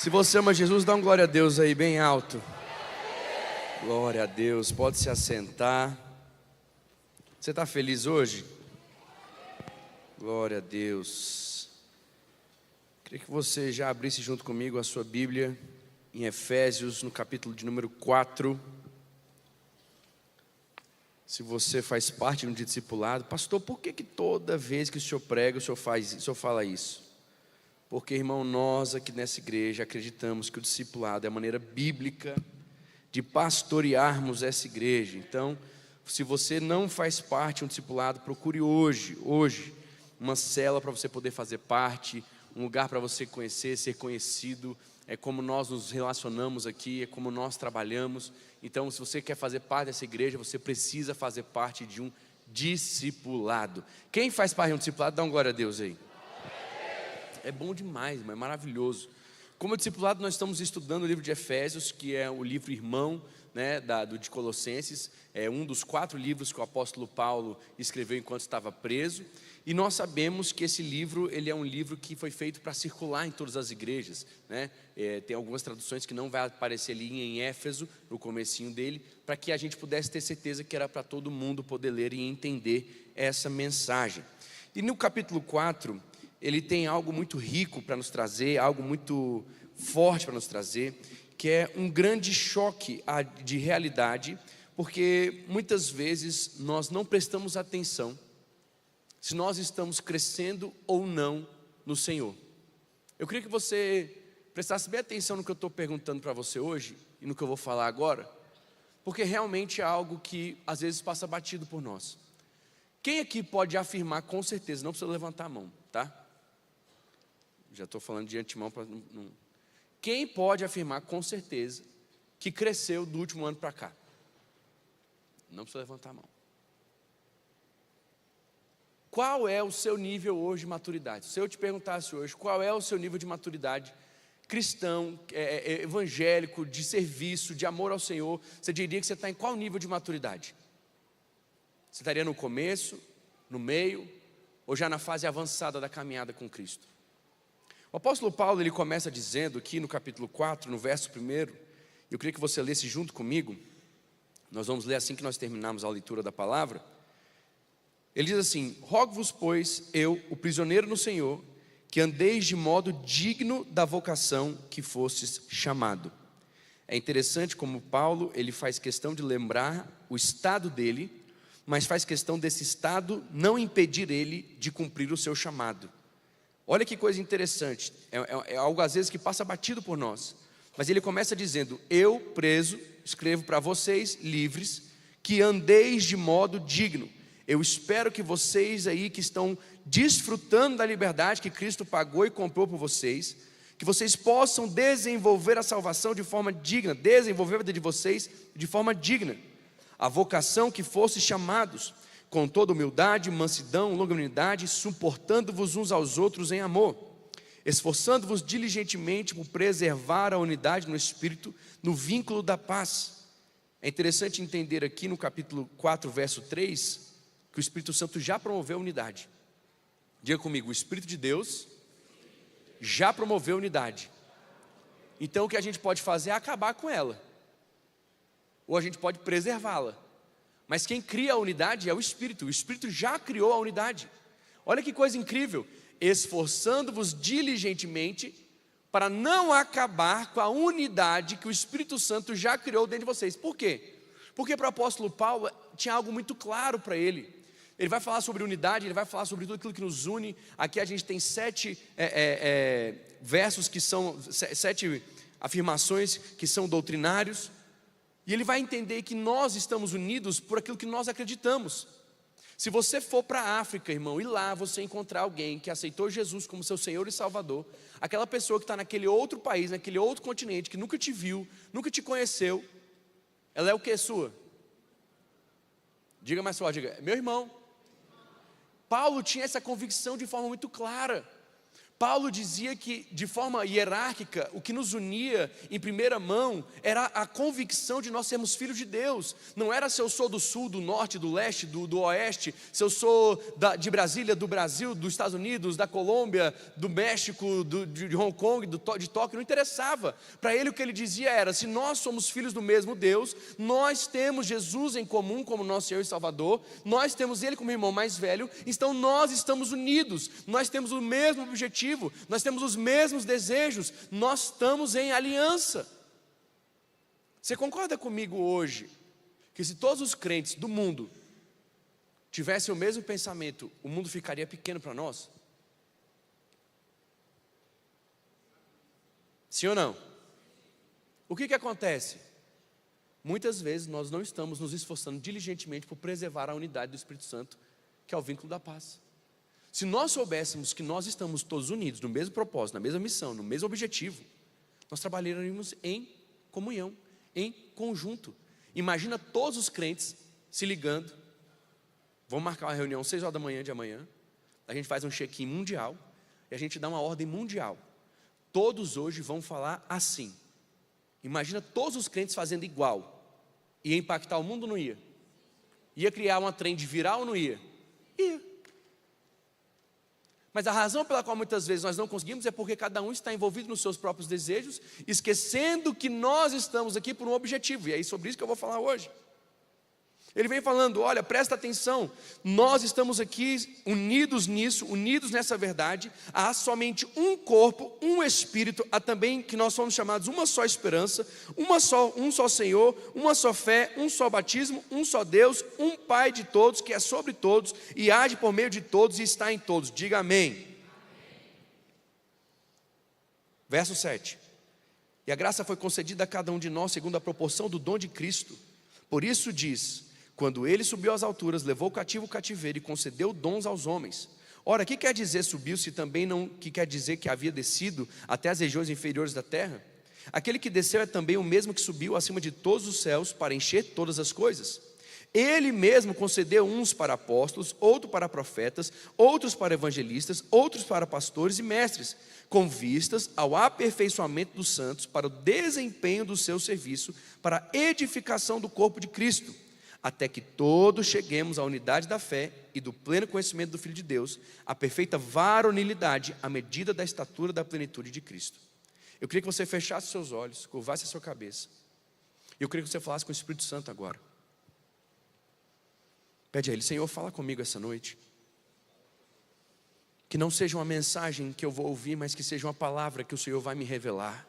Se você ama Jesus, dá um glória a Deus aí bem alto. Glória a Deus, pode se assentar. Você está feliz hoje? Glória a Deus. Queria que você já abrisse junto comigo a sua Bíblia em Efésios, no capítulo de número 4. Se você faz parte de um discipulado, pastor, por que toda vez que o senhor prega, o senhor fala isso? Porque, irmão, nós aqui nessa igreja acreditamos que o discipulado é a maneira bíblica de pastorearmos essa igreja. Então, se você não faz parte de um discipulado, procure hoje, uma célula para você poder fazer parte, um lugar para você conhecer, ser conhecido. É como nós nos relacionamos aqui, é como nós trabalhamos. Então, se você quer fazer parte dessa igreja, você precisa fazer parte de um discipulado. Quem faz parte de um discipulado, dá um glória a Deus aí. É bom demais, mas é maravilhoso. Como discipulado, nós estamos estudando o livro de Efésios, que é o livro irmão, né, de Colossenses. É um dos 4 livros que o apóstolo Paulo escreveu enquanto estava preso. E nós sabemos que esse livro, ele é um livro que foi feito para circular em todas as igrejas, né? Tem algumas traduções que não vai aparecer ali em Éfeso, no comecinho dele, para que a gente pudesse ter certeza que era para todo mundo poder ler e entender essa mensagem. E no capítulo 4, ele tem algo muito rico para nos trazer, algo muito forte para nos trazer, que é um grande choque de realidade, porque muitas vezes nós não prestamos atenção se nós estamos crescendo ou não no Senhor. Eu queria que você prestasse bem atenção no que eu estou perguntando para você hoje e no que eu vou falar agora, porque realmente é algo que às vezes passa batido por nós. Quem aqui pode afirmar com certeza, não precisa levantar a mão, tá? Já estou falando de antemão para não. Quem pode afirmar com certeza que cresceu do último ano para cá? Não precisa levantar a mão. Qual é o seu nível hoje de maturidade? Se eu te perguntasse hoje, qual é o seu nível de maturidade cristão, evangélico, de serviço, de amor ao Senhor, você diria que você está em qual nível de maturidade? Você estaria no começo, no meio, ou já na fase avançada da caminhada com Cristo? O apóstolo Paulo, ele começa dizendo aqui no capítulo 4, no verso 1, eu queria que você lesse junto comigo, nós vamos ler assim que nós terminarmos a leitura da palavra. Ele diz assim: rogo-vos, pois, eu, o prisioneiro no Senhor, que andeis de modo digno da vocação que fostes chamado. É interessante como Paulo, ele faz questão de lembrar o estado dele, mas faz questão desse estado não impedir ele de cumprir o seu chamado. Olha que coisa interessante, é algo às vezes que passa batido por nós, mas ele começa dizendo: eu, preso, escrevo para vocês, livres, que andeis de modo digno. Eu espero que vocês aí que estão desfrutando da liberdade que Cristo pagou e comprou por vocês, que vocês possam desenvolver a salvação de forma digna, desenvolver a vida de vocês de forma digna, a vocação que fossem chamados, com toda humildade, mansidão, longanimidade, suportando-vos uns aos outros em amor, esforçando-vos diligentemente por preservar a unidade no Espírito, no vínculo da paz. É interessante entender aqui no capítulo 4, verso 3, que o Espírito Santo já promoveu a unidade. Diga comigo: o Espírito de Deus já promoveu a unidade. Então o que a gente pode fazer é acabar com ela, ou a gente pode preservá-la. Mas quem cria a unidade é o Espírito já criou a unidade. Olha que coisa incrível: esforçando-vos diligentemente para não acabar com a unidade que o Espírito Santo já criou dentro de vocês. Por quê? Porque para o apóstolo Paulo tinha algo muito claro para ele. Ele vai falar sobre unidade, ele vai falar sobre tudo aquilo que nos une. Aqui a gente tem 7 versos que são 7 afirmações que são doutrinários. E ele vai entender que nós estamos unidos por aquilo que nós acreditamos. Se você for para a África, irmão, e lá você encontrar alguém que aceitou Jesus como seu Senhor e Salvador, aquela pessoa que está naquele outro país, naquele outro continente, que nunca te viu, nunca te conheceu, ela é o que sua? Diga mais forte, diga: meu irmão. Paulo tinha essa convicção de forma muito clara. Paulo dizia que, de forma hierárquica, o que nos unia em primeira mão era a convicção de nós sermos filhos de Deus. Não era se eu sou do sul, do norte, do leste, do oeste, se eu sou de Brasília, do Brasil, dos Estados Unidos, da Colômbia, do México, de Hong Kong, de Tóquio, não interessava. Para ele o que ele dizia era, se nós somos filhos do mesmo Deus, nós temos Jesus em comum como nosso Senhor e Salvador, nós temos Ele como irmão mais velho, então nós estamos unidos, nós temos o mesmo objetivo, nós temos os mesmos desejos, nós estamos em aliança. Você concorda comigo hoje, que se todos os crentes do mundo tivessem o mesmo pensamento, o mundo ficaria pequeno para nós? Sim ou não? O que acontece? Muitas vezes nós não estamos nos esforçando diligentemente por preservar a unidade do Espírito Santo, que é o vínculo da paz. Se nós soubéssemos que nós estamos todos unidos no mesmo propósito, na mesma missão, no mesmo objetivo, nós trabalharíamos em comunhão, em conjunto. Imagina todos os crentes se ligando, vamos marcar uma reunião 6 horas da manhã de amanhã, a gente faz um check-in mundial, e a gente dá uma ordem mundial. Todos hoje vão falar assim. Imagina todos os crentes fazendo igual. Ia impactar o mundo ou não ia? Ia criar uma trend viral ou não ia? Ia. Mas a razão pela qual muitas vezes nós não conseguimos é porque cada um está envolvido nos seus próprios desejos, esquecendo que nós estamos aqui por um objetivo. E é sobre isso que eu vou falar hoje. Ele vem falando, olha, presta atenção, nós estamos aqui unidos nisso, unidos nessa verdade. Há somente um corpo, um Espírito, há também que nós somos chamados uma só esperança, um só Senhor, uma só fé, um só batismo, um só Deus, um Pai de todos, que é sobre todos e age por meio de todos e está em todos. Diga amém. Verso 7. E a graça foi concedida a cada um de nós segundo a proporção do dom de Cristo. Por isso diz: quando ele subiu às alturas, levou cativo o cativeiro e concedeu dons aos homens. Ora, o que quer dizer subiu, se também não que quer dizer que havia descido até as regiões inferiores da terra? Aquele que desceu é também o mesmo que subiu acima de todos os céus para encher todas as coisas. Ele mesmo concedeu uns para apóstolos, outros para profetas, outros para evangelistas, outros para pastores e mestres, com vistas ao aperfeiçoamento dos santos, para o desempenho do seu serviço, para a edificação do corpo de Cristo, até que todos cheguemos à unidade da fé e do pleno conhecimento do Filho de Deus, à perfeita varonilidade, à medida da estatura da plenitude de Cristo. Eu queria que você fechasse seus olhos, curvasse a sua cabeça. Eu queria que você falasse com o Espírito Santo agora. Pede a Ele: Senhor, fala comigo essa noite. Que não seja uma mensagem que eu vou ouvir, mas que seja uma palavra que o Senhor vai me revelar.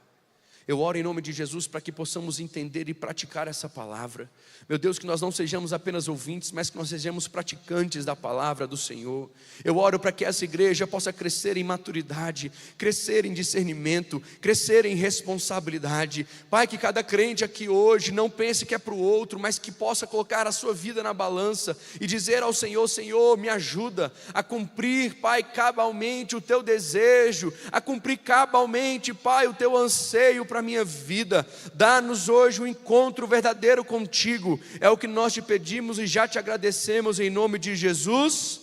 Eu oro em nome de Jesus para que possamos entender e praticar essa palavra. Meu Deus, que nós não sejamos apenas ouvintes, mas que nós sejamos praticantes da palavra do Senhor. Eu oro para que essa igreja possa crescer em maturidade, crescer em discernimento, crescer em responsabilidade. Pai, que cada crente aqui hoje não pense que é para o outro, mas que possa colocar a sua vida na balança e dizer ao Senhor: Senhor, me ajuda a cumprir, Pai, cabalmente o teu desejo, a cumprir cabalmente, Pai, o teu anseio para a minha vida. Dá-nos hoje um encontro verdadeiro contigo, é o que nós te pedimos e já te agradecemos em nome de Jesus,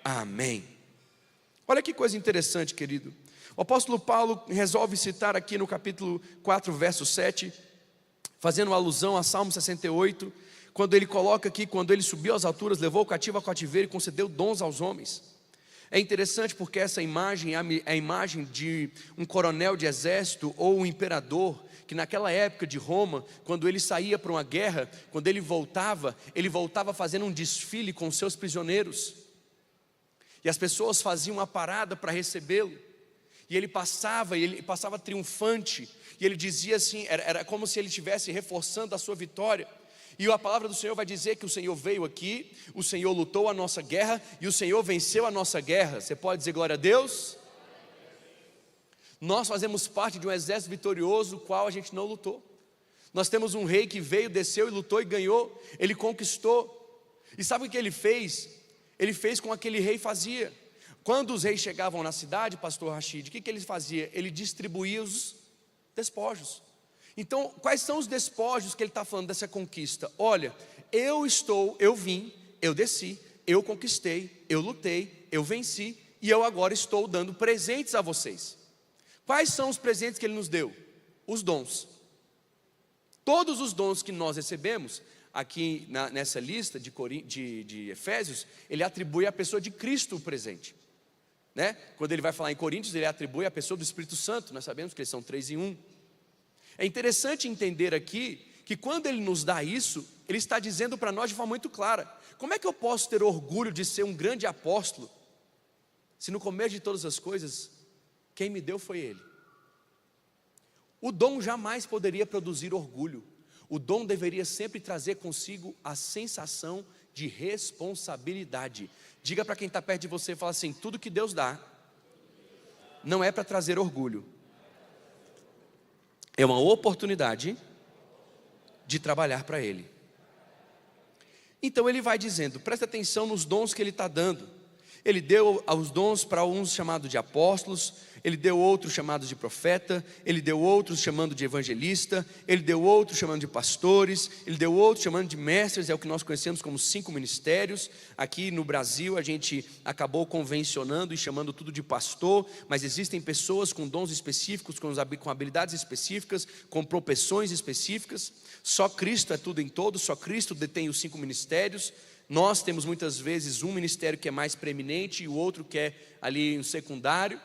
amém. Olha que coisa interessante, querido. O apóstolo Paulo resolve citar aqui no capítulo 4, verso 7, fazendo alusão a Salmo 68, quando ele coloca aqui: quando ele subiu às alturas, levou o cativo ao cativeiro e concedeu dons aos homens. É interessante porque essa imagem é a imagem de um coronel de exército ou um imperador, que naquela época de Roma, quando ele saía para uma guerra, quando ele voltava fazendo um desfile com seus prisioneiros, e as pessoas faziam uma parada para recebê-lo, e ele passava triunfante, e ele dizia assim, era como se ele estivesse reforçando a sua vitória. E a palavra do Senhor vai dizer que o Senhor veio aqui, o Senhor lutou a nossa guerra e o Senhor venceu a nossa guerra. Você pode dizer glória a Deus? Nós fazemos parte de um exército vitorioso, o qual a gente não lutou. Nós temos um rei que veio, desceu e lutou e ganhou. Ele conquistou. E sabe o que ele fez? Ele fez com aquele rei fazia. Quando os reis chegavam na cidade, pastor Rashid, o que ele fazia? Ele distribuía os despojos. Então, quais são os despojos que ele está falando dessa conquista? Olha, eu vim, eu desci, eu conquistei, eu lutei, eu venci, e eu agora estou dando presentes a vocês. Quais são os presentes que Ele nos deu? Os dons. Todos os dons que nós recebemos, aqui nessa lista de Efésios, Ele atribui à pessoa de Cristo o presente. Né? Quando ele vai falar em Coríntios, ele atribui à pessoa do Espírito Santo. Nós sabemos que eles são 3 em 1. É interessante entender aqui que quando Ele nos dá isso, Ele está dizendo para nós de forma muito clara: como é que eu posso ter orgulho de ser um grande apóstolo, se no começo de todas as coisas, quem me deu foi Ele? O dom jamais poderia produzir orgulho. O dom deveria sempre trazer consigo a sensação de responsabilidade. Diga para quem está perto de você, fala assim: tudo que Deus dá, não é para trazer orgulho, é uma oportunidade de trabalhar para Ele. Então Ele vai dizendo, presta atenção nos dons que Ele está dando. Ele deu os dons para uns chamados de apóstolos, Ele deu outros chamados de profeta, Ele deu outros chamando de evangelista, Ele deu outros chamando de pastores, Ele deu outros chamando de mestres, é o que nós conhecemos como 5 ministérios. Aqui no Brasil a gente acabou convencionando e chamando tudo de pastor, mas existem pessoas com dons específicos, com habilidades específicas, com propensões específicas. Só Cristo é tudo em todos, só Cristo detém os 5 ministérios. Nós temos muitas vezes um ministério que é mais preeminente e o outro que é ali um secundário.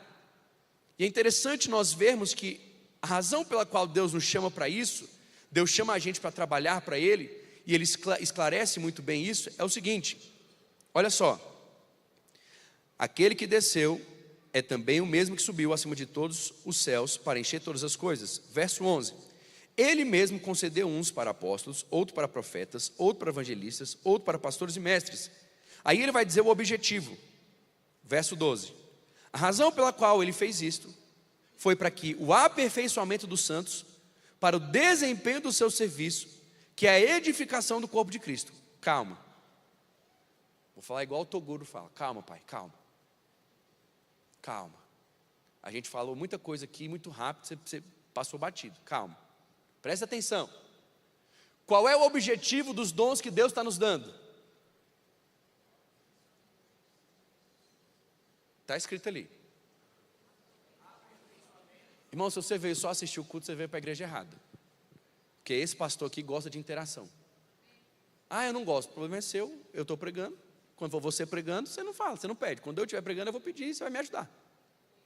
E é interessante nós vermos que a razão pela qual Deus nos chama para isso, Deus chama a gente para trabalhar para Ele, e Ele esclarece muito bem isso, é o seguinte: olha só, aquele que desceu é também o mesmo que subiu acima de todos os céus para encher todas as coisas. Verso 11: Ele mesmo concedeu uns para apóstolos, outro para profetas, outro para evangelistas, outro para pastores e mestres. Aí Ele vai dizer o objetivo. Verso 12: a razão pela qual Ele fez isto foi para que o aperfeiçoamento dos santos, para o desempenho do seu serviço, que é a edificação do corpo de Cristo. Calma. Vou falar igual o Toguro fala: calma, pai, calma. Calma. A gente falou muita coisa aqui muito rápido, você passou batido. Calma. Presta atenção. Qual é o objetivo dos dons que Deus está nos dando? Está escrito ali. Irmão, se você veio só assistir o culto, você veio para a igreja errada. Porque esse pastor aqui gosta de interação. Ah, eu não gosto, o problema é seu, eu estou pregando. Quando for você pregando, você não fala, você não pede. Quando eu estiver pregando, eu vou pedir e você vai me ajudar.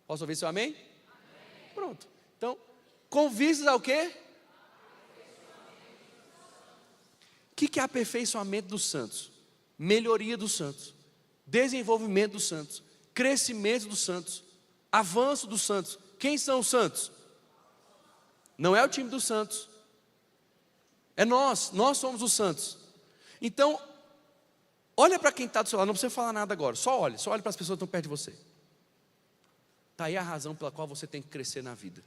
Posso ouvir seu amém? Amém. Pronto. Então, com vistas ao quê? O que é aperfeiçoamento dos santos? Melhoria dos santos, desenvolvimento dos santos, crescimento dos santos, avanço dos santos. Quem são os santos? Não é o time dos santos, é nós somos os santos. Então, olha para quem está do seu lado, não precisa falar nada agora, só olhe para as pessoas que estão perto de você. Está aí a razão pela qual você tem que crescer na vida.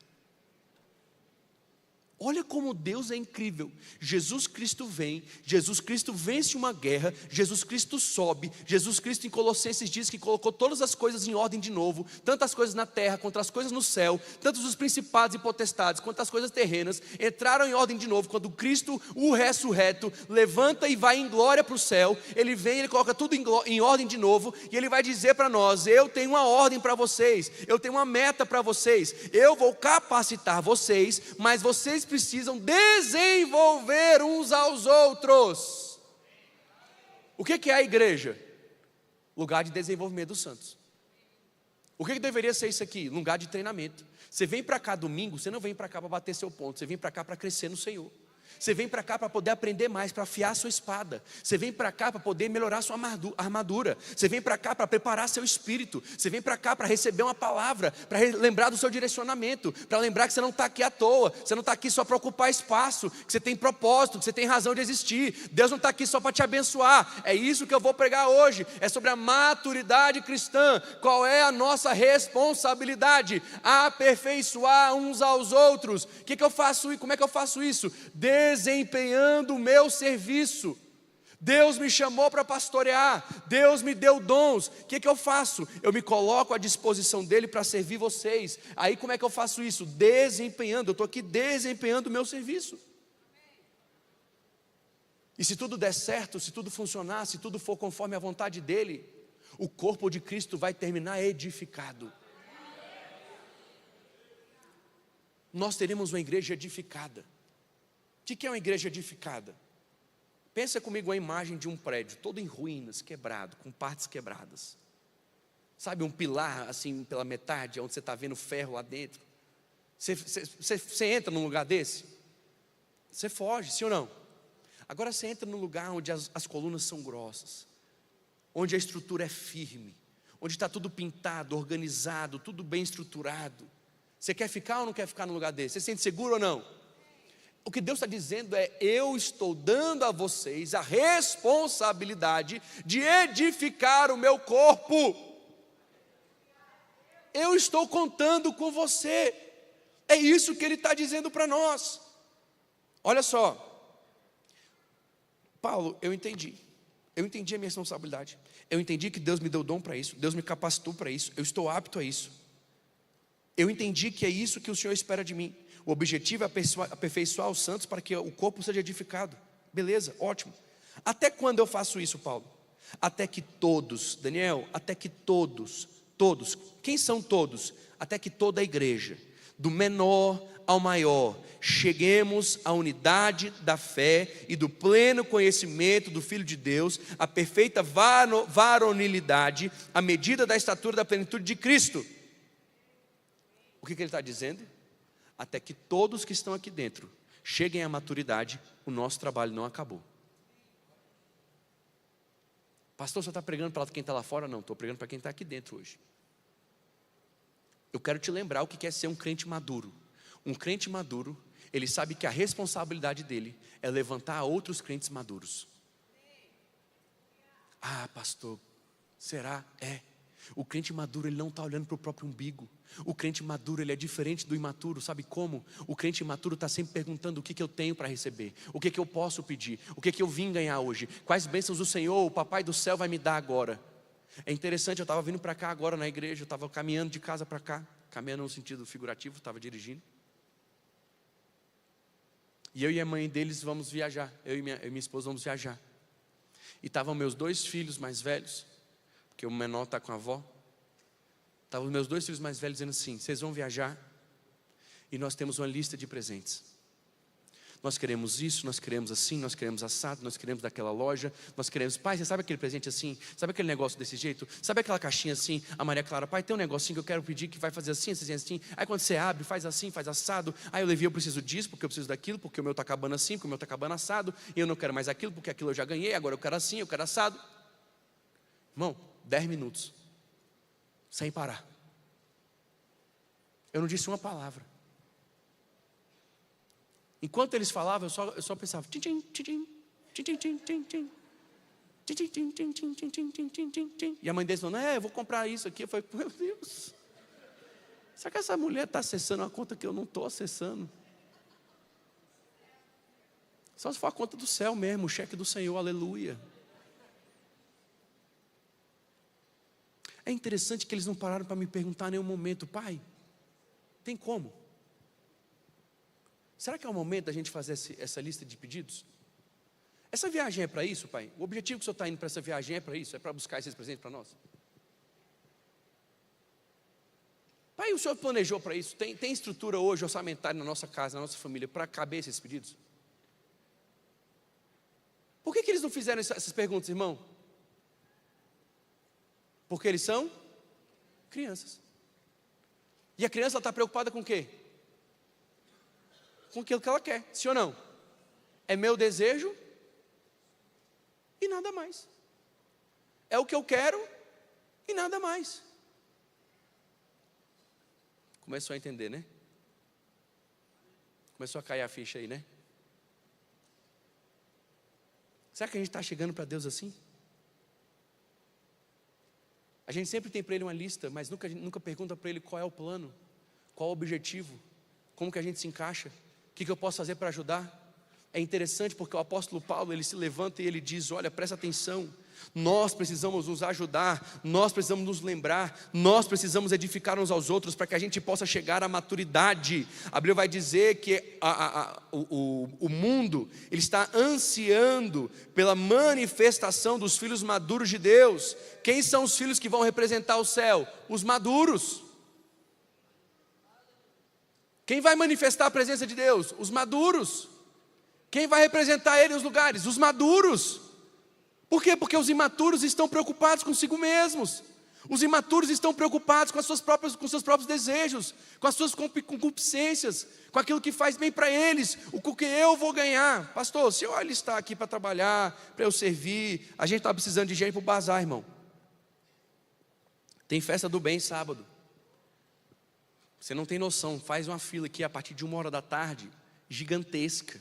Olha como Deus é incrível. Jesus Cristo vem, Jesus Cristo vence uma guerra, Jesus Cristo sobe, Jesus Cristo em Colossenses diz que colocou todas as coisas em ordem de novo, tanto as coisas na terra quanto as coisas no céu, tanto os principados e potestades quanto as coisas terrenas entraram em ordem de novo. Quando Cristo, o ressurreto, levanta e vai em glória para o céu, Ele vem, Ele coloca tudo em ordem de novo, e Ele vai dizer para nós: eu tenho uma ordem para vocês, eu tenho uma meta para vocês, eu vou capacitar vocês, mas vocês precisam desenvolver uns aos outros. O que é a igreja? Lugar de desenvolvimento dos santos. O que deveria ser isso aqui? Lugar de treinamento. Você vem para cá domingo, você não vem para cá para bater seu ponto, você vem para cá para crescer no Senhor. Você vem para cá para poder aprender mais, para afiar sua espada. Você vem para cá para poder melhorar sua armadura. Você vem para cá para preparar seu espírito. Você vem para cá para receber uma palavra, para lembrar do seu direcionamento, para lembrar que você não está aqui à toa, você não está aqui só para ocupar espaço, que você tem propósito, que você tem razão de existir. Deus não está aqui só para te abençoar. É isso que eu vou pregar hoje, é sobre a maturidade cristã. Qual é a nossa responsabilidade? Aperfeiçoar uns aos outros. O que eu faço e como é que eu faço isso? Desempenhando o meu serviço. Deus me chamou para pastorear, Deus me deu dons. O que eu faço? Eu me coloco à disposição dEle para servir vocês. Aí como é que eu faço isso? Desempenhando, eu estou aqui desempenhando o meu serviço. E se tudo der certo, se tudo funcionar, se tudo for conforme a vontade dEle, O corpo de Cristo vai terminar edificado. Nós teremos uma igreja edificada. O que é uma igreja edificada? Pensa comigo a imagem de um prédio todo em ruínas, quebrado, com partes quebradas. Sabe, um pilar assim pela metade, onde você está vendo ferro lá dentro. Você entra num lugar desse, você foge, sim ou não? Agora você entra num lugar onde as colunas são grossas, onde a estrutura é firme, onde está tudo pintado, organizado, tudo bem estruturado. Você quer ficar ou não quer ficar num lugar desse? Você se sente seguro ou não? O que Deus está dizendo é: eu estou dando a vocês a responsabilidade de edificar o meu corpo. Eu estou contando com você. É isso que Ele está dizendo para nós. Olha só, Paulo, eu entendi a minha responsabilidade. Eu entendi que Deus me deu dom para isso, Deus me capacitou para isso, eu estou apto a isso. Eu entendi que é isso que o Senhor espera de mim. O objetivo é aperfeiçoar os santos para que o corpo seja edificado. Beleza, ótimo. Até quando eu faço isso, Paulo? Até que todos, Daniel, até que todos, quem são todos? Até que toda a igreja, do menor ao maior, cheguemos à unidade da fé e do pleno conhecimento do Filho de Deus, a perfeita varonilidade, à medida da estatura da plenitude de Cristo. O que ele está dizendo? Até que todos que estão aqui dentro cheguem à maturidade, o nosso trabalho não acabou. Pastor, você está pregando para quem está lá fora? Não, estou pregando para quem está aqui dentro hoje. Eu quero te lembrar o que é ser um crente maduro. Um crente maduro, ele sabe que a responsabilidade dele é levantar outros crentes maduros. Ah, pastor, será? É. O crente maduro, ele não está olhando para o próprio umbigo. O crente maduro, ele é diferente do imaturo. Sabe como? O crente imaturo está sempre perguntando o que eu tenho para receber, o que eu posso pedir, o que eu vim ganhar hoje, quais bênçãos o Senhor, o Papai do céu vai me dar agora. É interessante, eu estava vindo para cá agora na igreja, eu estava caminhando de casa para cá, caminhando no sentido figurativo, estava dirigindo. E eu e a mãe deles vamos viajar, eu e minha esposa vamos viajar. E estavam meus 2 filhos mais velhos, porque o menor está com a avó. Estavam meus 2 filhos mais velhos dizendo assim: vocês vão viajar e nós temos uma lista de presentes. Nós queremos isso, nós queremos assim, nós queremos assado, nós queremos daquela loja, nós queremos, pai, você sabe aquele presente assim? Sabe aquele negócio desse jeito? Sabe aquela caixinha assim? A Maria Clara, pai, tem um negocinho que eu quero pedir que vai fazer assim, assim, assim. Aí quando você abre, faz assim, faz assado. Aí eu levei, eu preciso disso, porque eu preciso daquilo, porque o meu está acabando assim, porque o meu está acabando assado. E eu não quero mais aquilo, porque aquilo eu já ganhei, agora eu quero assim, eu quero assado. Irmão, 10 minutos, sem parar. Eu não disse uma palavra. Enquanto eles falavam, eu só pensava, tchim, tchim, tchim, tchim, tchim, tchim, tchim, tchim, tchim, tchim, tchim, tchim, tchim, tchim, tchim, tchim. E a mãe deles falou, eu vou comprar isso aqui. Eu falei, meu Deus, será que essa mulher está acessando uma conta que eu não estou acessando? Só se for a conta do céu mesmo, o cheque do Senhor, aleluia. É interessante que eles não pararam para me perguntar em nenhum momento, pai, tem como? Será que é o momento da gente fazer essa lista de pedidos? Essa viagem é para isso, pai? O objetivo que o senhor está indo para essa viagem é para isso? É para buscar esses presentes para nós? Pai, o senhor planejou para isso? Tem estrutura hoje orçamentária na nossa casa, na nossa família, para caber esses pedidos? Por que eles não fizeram essas perguntas, irmão? Porque eles são crianças. E a criança está preocupada com o quê? Com aquilo que ela quer, sim ou não? É meu desejo e nada mais. É o que eu quero e nada mais. Começou a entender, né? Começou a cair a ficha aí, né? Será que a gente está chegando para Deus assim? A gente sempre tem para Ele uma lista, mas nunca pergunta para Ele qual é o plano, qual é o objetivo, como que a gente se encaixa, o que eu posso fazer para ajudar. É interessante porque o apóstolo Paulo, ele se levanta e ele diz, olha, presta atenção, Nós precisamos nos ajudar, nós precisamos nos lembrar, nós precisamos edificar uns aos outros para que a gente possa chegar à maturidade. A Bíblia vai dizer que o mundo ele está ansiando pela manifestação dos filhos maduros de Deus. Quem são os filhos que vão representar o céu? Os maduros. Quem vai manifestar a presença de Deus? Os maduros. Quem vai representar Ele nos lugares? Os maduros. Por quê? Porque os imaturos estão preocupados consigo mesmos. Os imaturos estão preocupados com com seus próprios desejos, com as suas concupiscências, com aquilo que faz bem para eles, o que eu vou ganhar. Pastor, se eu alistar aqui para trabalhar, para eu servir, a gente está precisando de gente para o bazar, irmão. Tem festa do bem sábado. Você não tem noção, faz uma fila aqui a partir de 1h da tarde, gigantesca.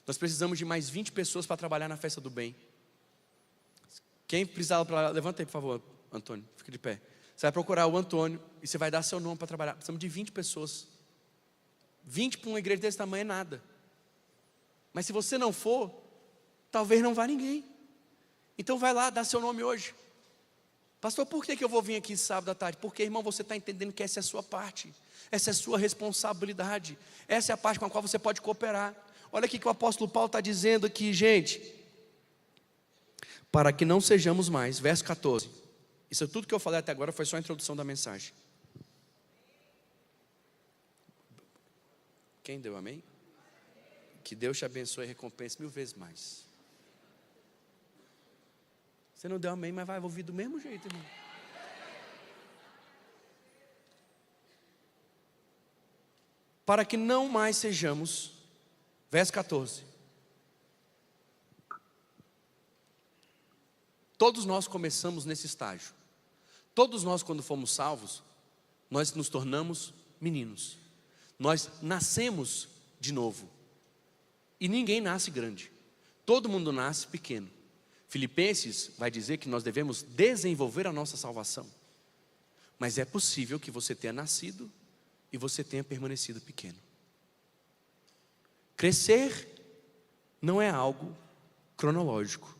Nós precisamos de mais 20 pessoas para trabalhar na festa do bem. Quem precisava para levanta aí, por favor, Antônio, fica de pé. Você vai procurar o Antônio e você vai dar seu nome para trabalhar. Precisamos de 20 pessoas. 20 para uma igreja desse tamanho é nada. Mas se você não for, talvez não vá ninguém. Então vai lá, dá seu nome hoje. Pastor, por que eu vou vir aqui sábado à tarde? Porque, irmão, você está entendendo que essa é a sua parte. Essa é a sua responsabilidade. Essa é a parte com a qual você pode cooperar. Olha aqui que o apóstolo Paulo está dizendo aqui, gente. Para que não sejamos mais, verso 14. Isso é tudo que eu falei até agora, foi só a introdução da mensagem. Quem deu amém? Que Deus te abençoe e recompense 1000 vezes mais. Você não deu amém, mas vai ouvir do mesmo jeito, irmão. Para que não mais sejamos, verso 14. Todos nós começamos nesse estágio. Todos nós, quando fomos salvos, nós nos tornamos meninos. Nós nascemos de novo. E ninguém nasce grande. Todo mundo nasce pequeno. Filipenses vai dizer que nós devemos desenvolver a nossa salvação. Mas é possível que você tenha nascido e você tenha permanecido pequeno. Crescer não é algo cronológico.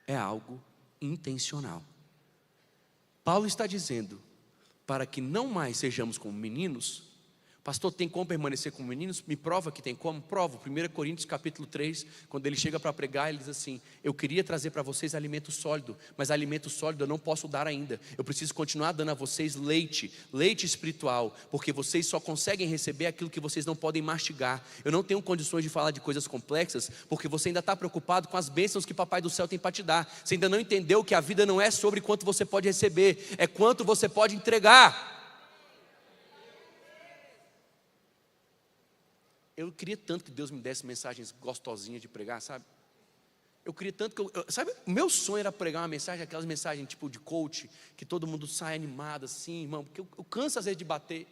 É algo intencional. Paulo está dizendo, para que não mais sejamos como meninos. Pastor, tem como permanecer como meninos? Me prova que tem como? Prova, 1 Coríntios capítulo 3, quando ele chega para pregar, ele diz assim, eu queria trazer para vocês alimento sólido, mas alimento sólido eu não posso dar ainda, eu preciso continuar dando a vocês leite espiritual, porque vocês só conseguem receber aquilo que vocês não podem mastigar. Eu não tenho condições de falar de coisas complexas, porque você ainda está preocupado com as bênçãos que o Papai do Céu tem para te dar. Você ainda não entendeu que a vida não é sobre quanto você pode receber, é quanto você pode entregar. Eu queria tanto que Deus me desse mensagens gostosinhas de pregar, sabe? Eu queria tanto que sabe, o meu sonho era pregar uma mensagem, aquelas mensagens tipo de coach, que todo mundo sai animado assim, irmão, porque eu canso às vezes de bater.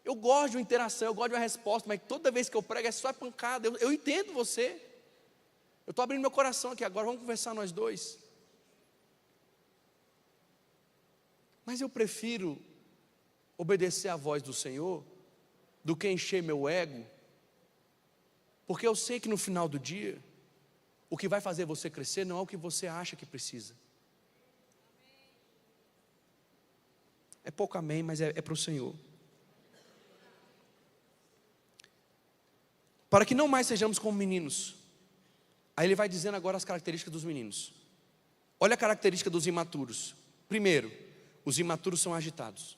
Eu gosto de uma interação, eu gosto de uma resposta, mas toda vez que eu prego é só pancada. Eu entendo você. Eu estou abrindo meu coração aqui agora, vamos conversar nós dois. Mas eu prefiro obedecer à voz do Senhor do que encher meu ego, porque eu sei que no final do dia, o que vai fazer você crescer não é o que você acha que precisa. É pouco amém, mas é para o Senhor. Para que não mais sejamos como meninos. Aí ele vai dizendo agora as características dos meninos. Olha a característica dos imaturos. Primeiro, os imaturos são agitados.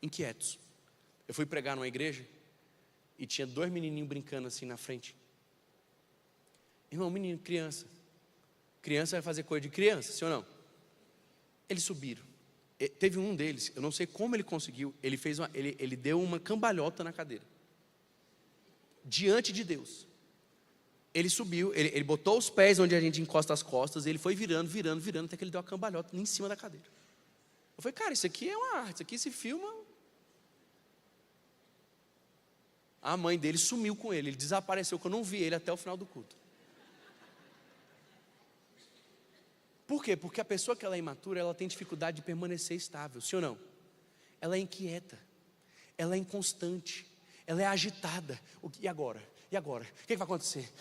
Inquietos. Eu fui pregar numa igreja e tinha 2 menininhos brincando assim na frente. Irmão, menino, criança. Criança vai fazer coisa de criança, sim ou não? Eles subiram. Teve um deles, eu não sei como ele conseguiu, ele deu uma cambalhota na cadeira. Diante de Deus. Ele subiu, ele botou os pés onde a gente encosta as costas, ele foi virando, até que ele deu uma cambalhota em cima da cadeira. Eu falei, cara, isso aqui é uma arte, isso aqui se filma. A mãe dele sumiu com ele desapareceu, que eu não vi ele até o final do culto. Por quê? Porque a pessoa que ela é imatura, ela tem dificuldade de permanecer estável, sim ou não? Ela é inquieta, ela é inconstante, ela é agitada. E agora? E agora? O que vai acontecer?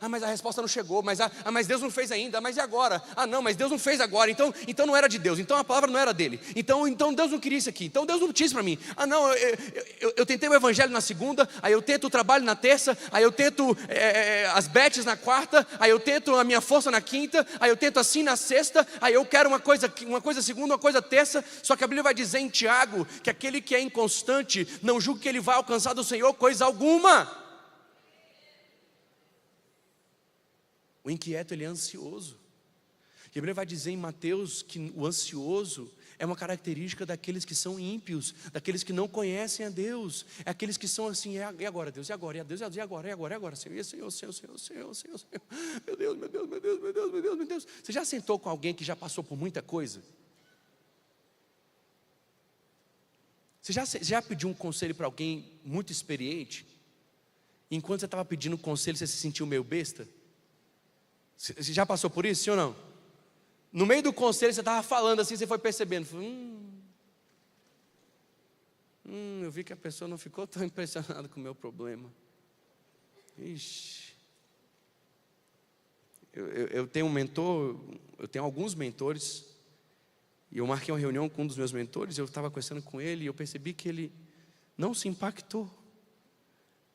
Mas a resposta não chegou, mas Deus não fez ainda, mas e agora? Não, mas Deus não fez agora, então não era de Deus, então a palavra não era dele, então Deus não queria isso aqui, então Deus não tinha isso para mim. Não, eu tentei o evangelho na segunda, aí eu tento o trabalho na terça, aí eu tento as betes na quarta, aí eu tento a minha força na quinta, aí eu tento assim na sexta, aí eu quero uma coisa segunda, uma coisa terça. Só que a Bíblia vai dizer em Tiago que aquele que é inconstante, não julgue que ele vai alcançar do Senhor coisa alguma. O inquieto, ele é ansioso. E a Bíblia vai dizer em Mateus que o ansioso é uma característica daqueles que são ímpios, daqueles que não conhecem a Deus. É aqueles que são assim, e agora Deus, e agora, e Deus, e agora, Senhor, Senhor, meu Deus. Você já sentou com alguém que já passou por muita coisa? Você já pediu um conselho para alguém muito experiente? E enquanto você estava pedindo um conselho, você se sentiu meio besta? Você já passou por isso, sim ou não? No meio do conselho você estava falando assim, você foi percebendo, eu vi que a pessoa não ficou tão impressionada com o meu problema. Ixi. Eu tenho um mentor, eu tenho alguns mentores, e eu marquei uma reunião com um dos meus mentores, eu estava conversando com ele, e eu percebi que ele não se impactou.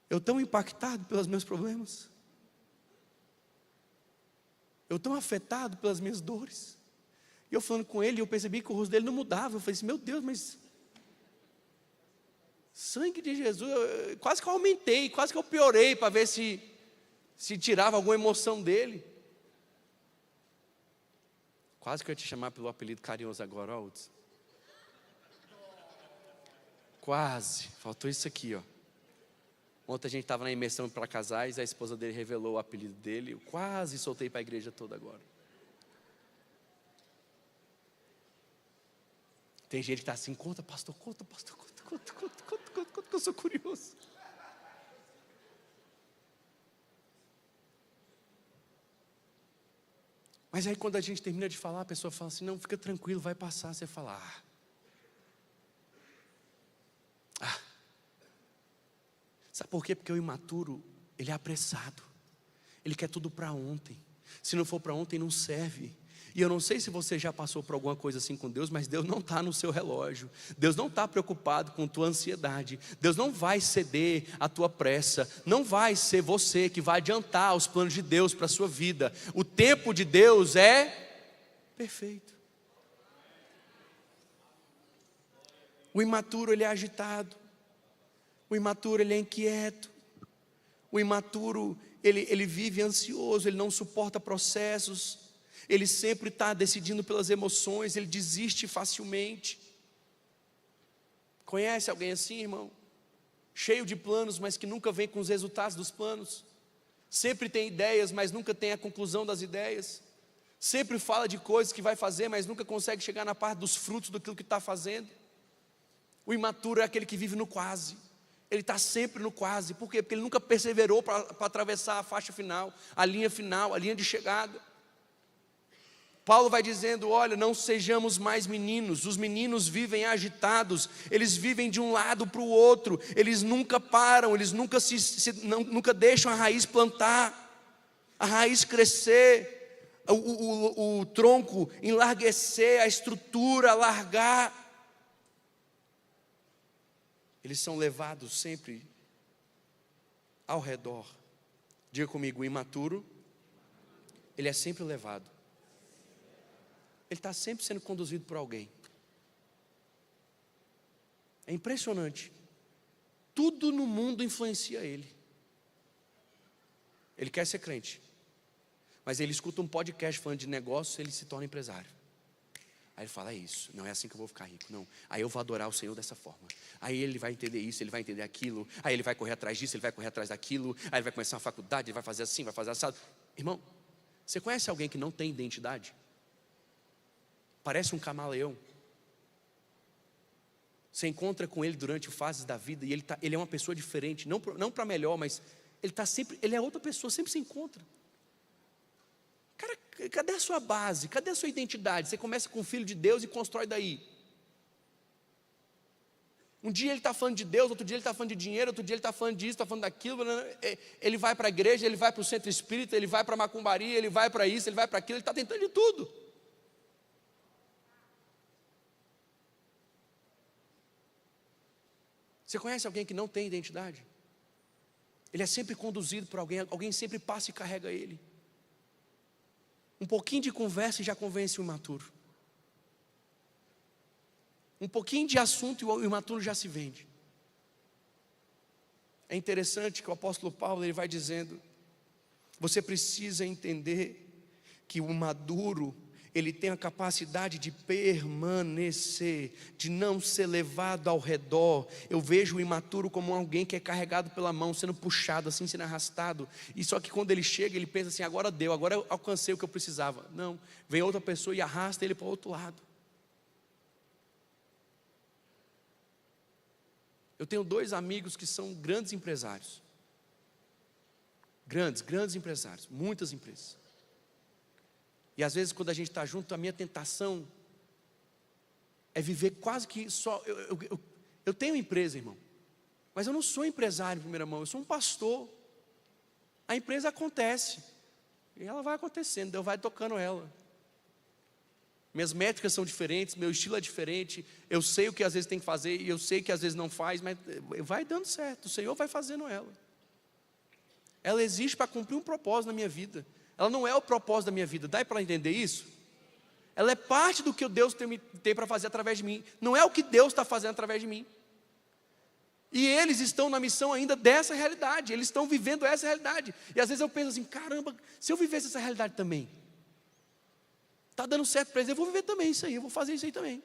Eu tão impactado pelos meus problemas, eu tão afetado pelas minhas dores. E eu falando com ele, eu percebi que o rosto dele não mudava. Eu falei assim, meu Deus, mas sangue de Jesus, quase que eu aumentei, quase que eu piorei para ver se tirava alguma emoção dele. Quase que eu ia te chamar pelo apelido carinhoso agora, ó, Hudson. Quase, faltou isso aqui, ó. Ontem a gente estava na imersão para casais, a esposa dele revelou o apelido dele, eu quase soltei para a igreja toda agora. Tem gente que está assim, conta, pastor, conta, que eu sou curioso. Mas aí quando a gente termina de falar, a pessoa fala assim, não, fica tranquilo, vai passar. Você fala, sabe por quê? Porque o imaturo, ele é apressado, ele quer tudo para ontem. Se não for para ontem, não serve. E eu não sei se você já passou por alguma coisa assim com Deus, mas Deus não está no seu relógio, Deus não está preocupado com tua ansiedade, Deus não vai ceder à tua pressa, não vai ser você que vai adiantar os planos de Deus para a sua vida. O tempo de Deus é perfeito. O imaturo, ele é agitado, o imaturo, ele é inquieto, o imaturo, ele vive ansioso, ele não suporta processos, ele sempre está decidindo pelas emoções, ele desiste facilmente. Conhece alguém assim, irmão? Cheio de planos, mas que nunca vem com os resultados dos planos. Sempre tem ideias, mas nunca tem a conclusão das ideias. Sempre fala de coisas que vai fazer, mas nunca consegue chegar na parte dos frutos daquilo que está fazendo. O imaturo é aquele que vive no quase. Ele está sempre no quase. Por quê? Porque ele nunca perseverou para atravessar a faixa final, a linha de chegada. Paulo vai dizendo, olha, não sejamos mais meninos. Os meninos vivem agitados, eles vivem de um lado para o outro, eles nunca param, eles nunca nunca deixam a raiz plantar, a raiz crescer, o tronco enlarguecer, a estrutura alargar. Eles são levados sempre ao redor. Diga comigo, o imaturo, ele é sempre levado. Ele está sempre sendo conduzido por alguém. É impressionante. Tudo no mundo influencia ele. Ele quer ser crente, mas ele escuta um podcast falando de negócio, ele se torna empresário. Aí ele fala, é isso, não é assim que eu vou ficar rico, não. Aí eu vou adorar o Senhor dessa forma. Aí ele vai entender isso, ele vai entender aquilo. Aí ele vai correr atrás disso, ele vai correr atrás daquilo. Aí ele vai começar uma faculdade, ele vai fazer assim, vai fazer assado. Irmão, você conhece alguém que não tem identidade? Parece um camaleão. Você encontra com ele durante fases da vida e ele é uma pessoa diferente, não para melhor, mas ele é outra pessoa, sempre se encontra. Cara, cadê a sua base? Cadê a sua identidade? Você começa com o Filho de Deus e constrói daí. Um dia ele está falando de Deus, outro dia ele está falando de dinheiro, outro dia ele está falando disso, está falando daquilo. Ele vai para a igreja, ele vai para o centro espírita, ele vai para a macumbaria, ele vai para isso, ele vai para aquilo, ele está tentando de tudo. Você conhece alguém que não tem identidade? Ele é sempre conduzido por alguém, alguém sempre passa e carrega ele. Um pouquinho de conversa e já convence o imaturo. Um pouquinho de assunto e o imaturo já se vende. É interessante que o apóstolo Paulo ele vai dizendo: você precisa entender que o maduro, ele tem a capacidade de permanecer, de não ser levado ao redor. Eu vejo o imaturo como alguém que é carregado pela mão, sendo puxado assim, sendo arrastado. E só que quando ele chega, ele pensa assim: agora deu, agora eu alcancei o que eu precisava. Não, vem outra pessoa e arrasta ele para o outro lado. Eu tenho 2 amigos que são grandes empresários. Grandes empresários, muitas empresas. E às vezes quando a gente está junto, a minha tentação é viver quase que só. Eu tenho empresa, irmão, mas eu não sou empresário em primeira mão, eu sou um pastor. A empresa acontece, e ela vai acontecendo, Deus vai tocando ela. Minhas métricas são diferentes, meu estilo é diferente. Eu sei o que às vezes tem que fazer e eu sei que às vezes não faz, mas vai dando certo, o Senhor vai fazendo ela. Ela existe para cumprir um propósito na minha vida. Ela não é o propósito da minha vida, dá para entender isso? Ela é parte do que Deus tem para fazer através de mim. Não é o que Deus está fazendo através de mim. E eles estão na missão ainda dessa realidade, eles estão vivendo essa realidade. E às vezes eu penso assim: caramba, se eu vivesse essa realidade também, está dando certo para eles, eu vou viver também isso aí, eu vou fazer isso aí também.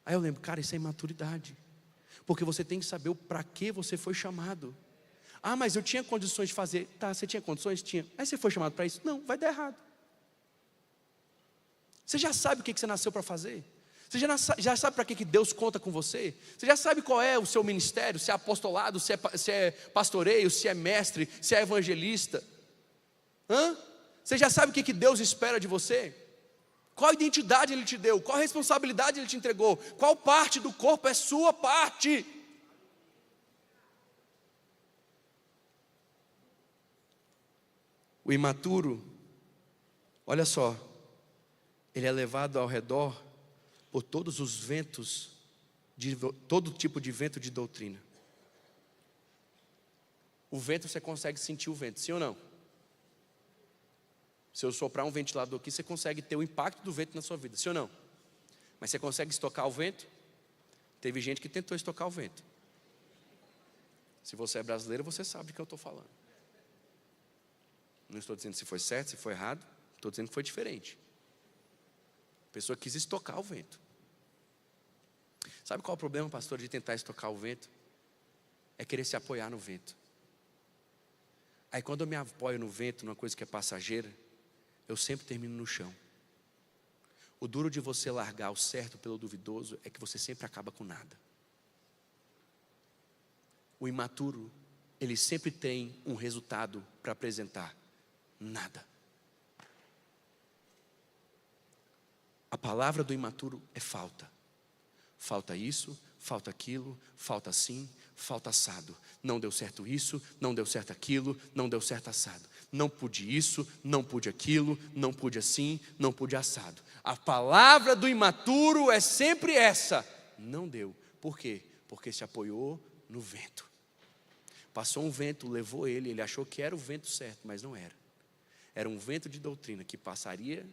Aí eu lembro, cara, isso é imaturidade. Porque você tem que saber o para que você foi chamado. Ah, mas eu tinha condições de fazer. Tá, você tinha condições? Tinha. Aí você foi chamado para isso? Não, vai dar errado. Você já sabe o que você nasceu para fazer? Você já sabe para que Deus conta com você? Você já sabe qual é o seu ministério? Se é apostolado, se é pastoreio, se é mestre, se é evangelista? Você já sabe o que Deus espera de você? Qual identidade Ele te deu? Qual responsabilidade Ele te entregou? Qual parte do corpo é sua parte? O imaturo, olha só, ele é levado ao redor por todos os ventos, todo tipo de vento de doutrina. O vento, você consegue sentir o vento, sim ou não? Se eu soprar um ventilador aqui, você consegue ter o impacto do vento na sua vida, sim ou não? Mas você consegue estocar o vento? Teve gente que tentou estocar o vento. Se você é brasileiro, você sabe de que eu estou falando. Não estou dizendo se foi certo, se foi errado, estou dizendo que foi diferente. A pessoa quis estocar o vento. Sabe qual é o problema, pastor, de tentar estocar o vento? É querer se apoiar no vento. Aí quando eu me apoio no vento, numa coisa que é passageira, eu sempre termino no chão. O duro de você largar o certo pelo duvidoso é que você sempre acaba com nada. O imaturo, ele sempre tem um resultado para apresentar. Nada. A palavra do imaturo é falta. Falta isso, falta aquilo, falta assim, falta assado. Não deu certo isso, não deu certo aquilo, não deu certo assado. Não pude isso, não pude aquilo, não pude assim, não pude assado. A palavra do imaturo é sempre essa: não deu. Por quê? Porque se apoiou no vento. Passou um vento, levou ele achou que era o vento certo, mas não era. Era um vento de doutrina que passaria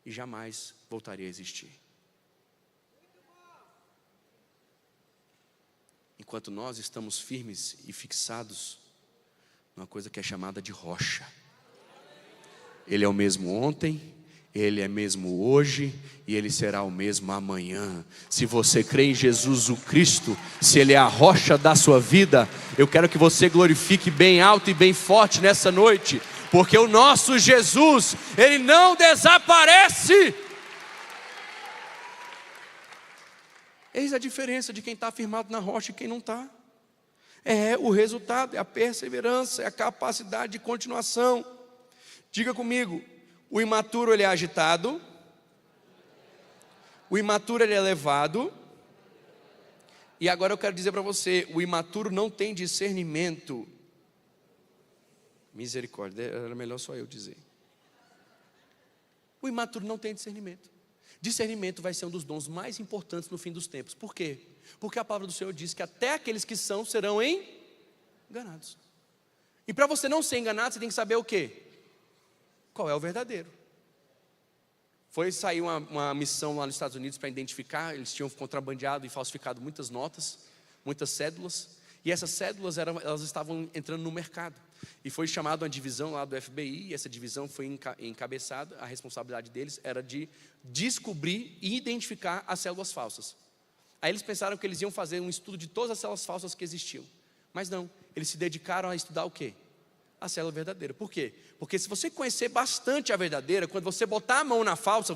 e jamais voltaria a existir. Enquanto nós estamos firmes e fixados numa coisa que é chamada de rocha. Ele é o mesmo ontem, Ele é mesmo hoje e Ele será o mesmo amanhã. Se você crê em Jesus o Cristo, se Ele é a rocha da sua vida, eu quero que você glorifique bem alto e bem forte nessa noite, porque o nosso Jesus, Ele não desaparece. Eis a diferença de quem está firmado na rocha e quem não está. É o resultado, é a perseverança, é a capacidade de continuação. Diga comigo: o imaturo ele é agitado, o imaturo ele é levado, E agora eu quero dizer para você, o imaturo não tem discernimento. Misericórdia, era melhor só eu dizer. O imaturo não tem discernimento. Discernimento vai ser um dos dons mais importantes no fim dos tempos. Por quê? Porque a palavra do Senhor diz que até aqueles que são serão enganados. E para você não ser enganado, você tem que saber o quê? Qual é o verdadeiro. Foi sair uma missão lá nos Estados Unidos para identificar, eles tinham contrabandeado e falsificado muitas notas, muitas cédulas, e essas cédulas elas estavam entrando no mercado. E foi chamada uma divisão lá do FBI, e essa divisão foi encabeçada, a responsabilidade deles era de descobrir e identificar as células falsas. Aí eles pensaram que eles iam fazer um estudo de todas as células falsas que existiam. Mas não, eles se dedicaram a estudar o quê? A célula verdadeira. Por quê? Porque se você conhecer bastante a verdadeira, quando você botar a mão na falsa,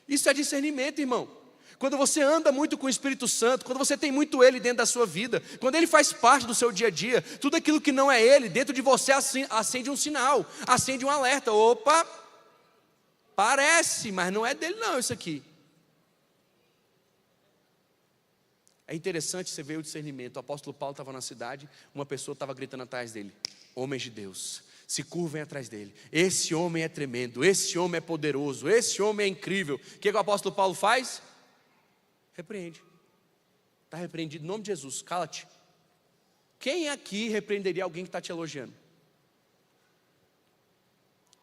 isso é discernimento, irmão. Quando você anda muito com o Espírito Santo, quando você tem muito Ele dentro da sua vida, quando Ele faz parte do seu dia a dia, tudo aquilo que não é Ele, dentro de você acende um sinal, acende um alerta. Opa, parece, mas não é dele não isso aqui. É interessante você ver o discernimento. O apóstolo Paulo estava na cidade, uma pessoa estava gritando atrás dele: homens de Deus, se curvem atrás dele, esse homem é tremendo, esse homem é poderoso, esse homem é incrível. O que o apóstolo Paulo faz? Repreende. Está repreendido em nome de Jesus, cala-te. Quem aqui repreenderia alguém que está te elogiando?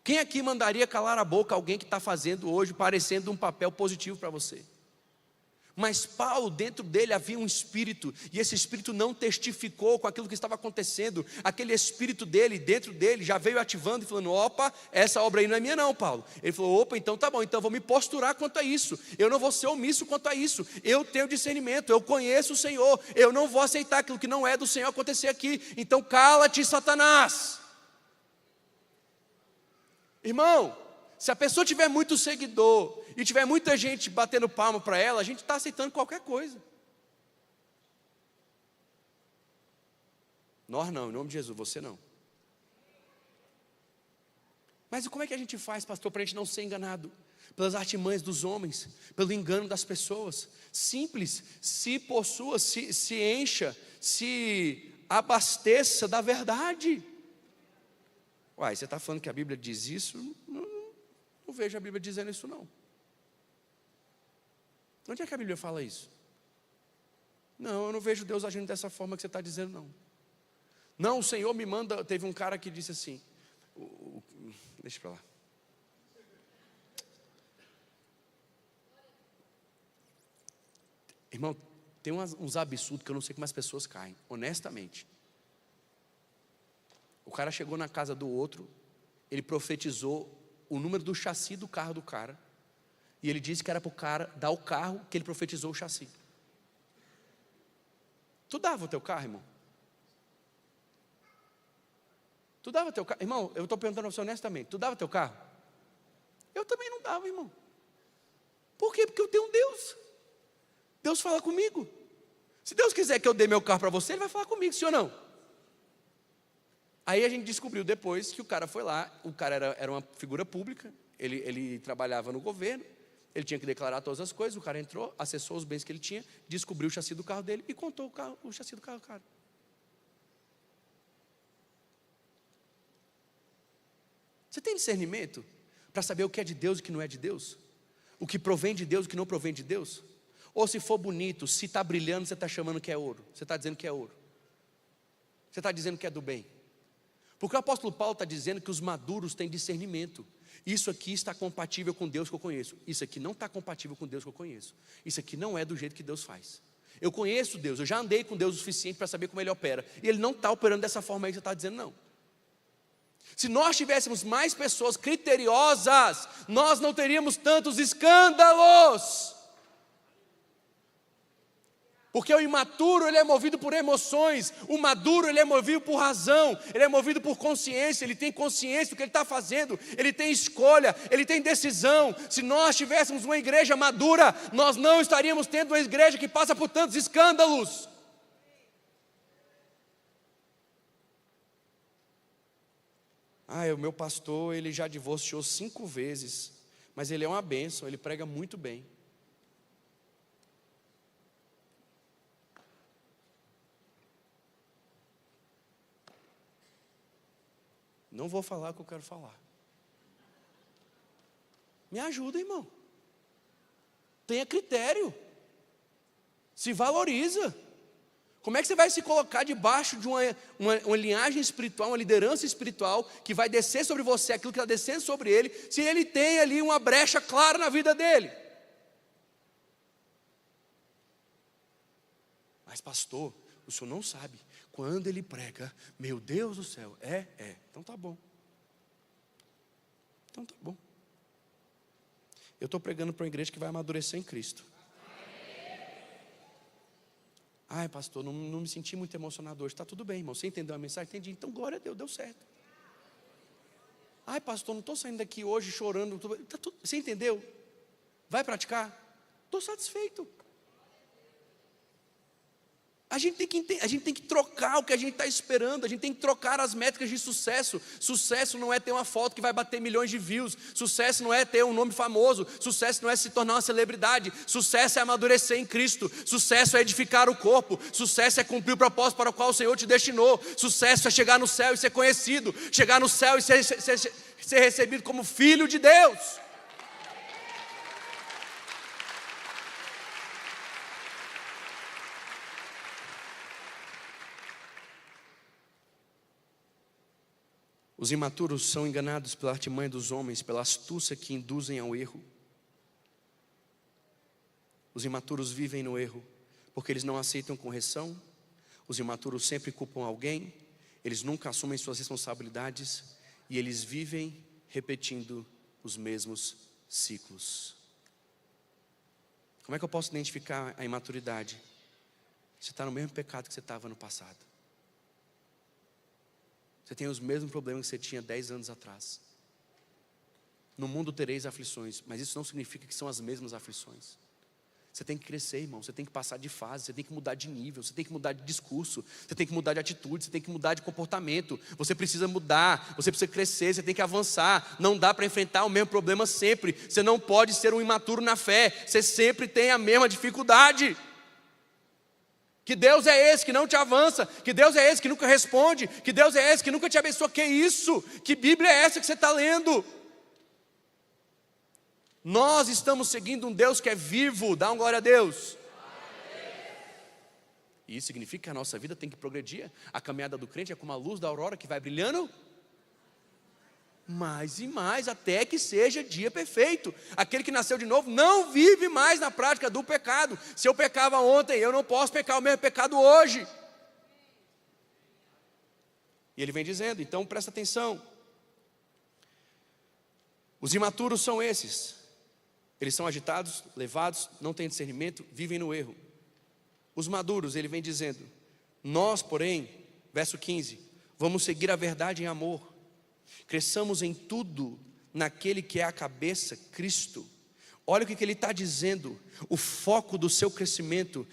Quem aqui mandaria calar a boca alguém que está fazendo hoje, parecendo um papel positivo para você? Mas Paulo, dentro dele havia um espírito, e esse espírito não testificou com aquilo que estava acontecendo. Aquele espírito dele, dentro dele, já veio ativando e falando: opa, essa obra aí não é minha não, Paulo. Ele falou: opa, então tá bom, então eu vou me posturar quanto a isso, eu não vou ser omisso quanto a isso, eu tenho discernimento, eu conheço o Senhor, eu não vou aceitar aquilo que não é do Senhor acontecer aqui, então cala-te, Satanás. Irmão, se a pessoa tiver muito seguidor e tiver muita gente batendo palma para ela, a gente está aceitando qualquer coisa. Nós não, em nome de Jesus, você não. Mas como é que a gente faz, pastor, para a gente não ser enganado pelas artimanhas dos homens, pelo engano das pessoas? Simples, se possua, se encha, se abasteça da verdade. Uai, você está falando que a Bíblia diz isso? Não vejo a Bíblia dizendo isso não. Onde é que a Bíblia fala isso? Não, eu não vejo Deus agindo dessa forma que você está dizendo não. Não, o Senhor me manda. Teve um cara que disse assim, deixa para lá. Irmão, tem uns absurdos que eu não sei como as pessoas caem, honestamente. O cara chegou na casa do outro, ele profetizou o número do chassi do carro do cara, e ele disse que era para o cara dar o carro que ele profetizou o chassi. Tu dava o teu carro, irmão? Tu dava o teu carro? Irmão, eu estou perguntando para você honestamente, tu dava o teu carro? Eu também não dava, irmão. Por quê? Porque eu tenho um Deus. Deus fala comigo. Se Deus quiser que eu dê meu carro para você, Ele vai falar comigo, sim ou não? Aí a gente descobriu depois que o cara foi lá, o cara era uma figura pública, ele trabalhava no governo, ele tinha que declarar todas as coisas, o cara entrou, acessou os bens que ele tinha, descobriu o chassi do carro dele e contou o chassi do carro do cara. Você tem discernimento para saber o que é de Deus e o que não é de Deus? O que provém de Deus e o que não provém de Deus? Ou se for bonito, se está brilhando, você está chamando que é ouro, você está dizendo que é ouro, você está dizendo que é do bem. Porque o apóstolo Paulo está dizendo que os maduros têm discernimento. Isso aqui está compatível com Deus que eu conheço. Isso aqui não está compatível com Deus que eu conheço. Isso aqui não é do jeito que Deus faz. Eu conheço Deus, eu já andei com Deus o suficiente para saber como Ele opera. E Ele não está operando dessa forma aí que você está dizendo, não. Se nós tivéssemos mais pessoas criteriosas, nós não teríamos tantos escândalos. Porque o imaturo, ele é movido por emoções. O maduro, ele é movido por razão. Ele é movido por consciência. Ele tem consciência do que ele está fazendo. Ele tem escolha, ele tem decisão. Se nós tivéssemos uma igreja madura, nós não estaríamos tendo uma igreja que passa por tantos escândalos. O meu pastor, ele já divorciou 5 vezes. Mas ele é uma bênção, ele prega muito bem. não vou falar o que eu quero falar. Me ajuda, irmão. Tenha critério. Se valoriza. Como é que você vai se colocar debaixo de uma linhagem espiritual, uma liderança espiritual, que vai descer sobre você aquilo que está descendo sobre ele, se ele tem ali uma brecha clara na vida dele? Mas pastor, o senhor não sabe, quando ele prega, meu Deus do céu, então tá bom. Então tá bom. Eu estou pregando para uma igreja que vai amadurecer em Cristo. Ai, pastor, não me senti muito emocionado hoje. Está tudo bem, irmão. Você entendeu a mensagem? Entendi. Então, glória a Deus, deu certo. Ai, pastor, não estou saindo daqui hoje chorando. Você entendeu? Vai praticar? Estou satisfeito. A gente tem que trocar o que a gente está esperando. A gente tem que trocar as métricas de sucesso. Sucesso não é ter uma foto que vai bater milhões de views. Sucesso não é ter um nome famoso. Sucesso não é se tornar uma celebridade. Sucesso é amadurecer em Cristo. Sucesso é edificar o corpo. Sucesso é cumprir o propósito para o qual o Senhor te destinou. Sucesso é chegar no céu e ser conhecido. Chegar no céu e ser recebido como filho de Deus. Os imaturos são enganados pela artimanha dos homens, pela astúcia que induzem ao erro. Os imaturos vivem no erro, porque eles não aceitam correção. Os imaturos sempre culpam alguém, eles nunca assumem suas responsabilidades, e eles vivem repetindo os mesmos ciclos. Como é que eu posso identificar a imaturidade? Você está no mesmo pecado que você estava no passado. Você tem os mesmos problemas que você tinha 10 anos atrás. No mundo tereis aflições, mas isso não significa que são as mesmas aflições. Você tem que crescer, irmão, você tem que passar de fase, você tem que mudar de nível, você tem que mudar de discurso, você tem que mudar de atitude, você tem que mudar de comportamento. Você precisa mudar, você precisa crescer, você tem que avançar. Não dá para enfrentar o mesmo problema sempre. Você não pode ser um imaturo na fé, você sempre tem a mesma dificuldade. Que Deus é esse que não te avança? Que Deus é esse que nunca responde? Que Deus é esse que nunca te abençoa? Que isso? Que Bíblia é essa que você está lendo? Nós estamos seguindo um Deus que é vivo. Dá uma glória a Deus. E isso significa que a nossa vida tem que progredir. A caminhada do crente é como a luz da aurora que vai brilhando mais e mais, até que seja dia perfeito. Aquele que nasceu de novo não vive mais na prática do pecado. Se eu pecava ontem, eu não posso pecar o mesmo pecado hoje. E ele vem dizendo, então presta atenção. Os imaturos são esses. Eles são agitados, levados, não têm discernimento, vivem no erro. Os maduros, ele vem dizendo, nós, porém, verso 15, vamos seguir a verdade em amor. Cresçamos em tudo naquele que é a cabeça, Cristo. Olha o que ele está dizendo. O foco do seu crescimento,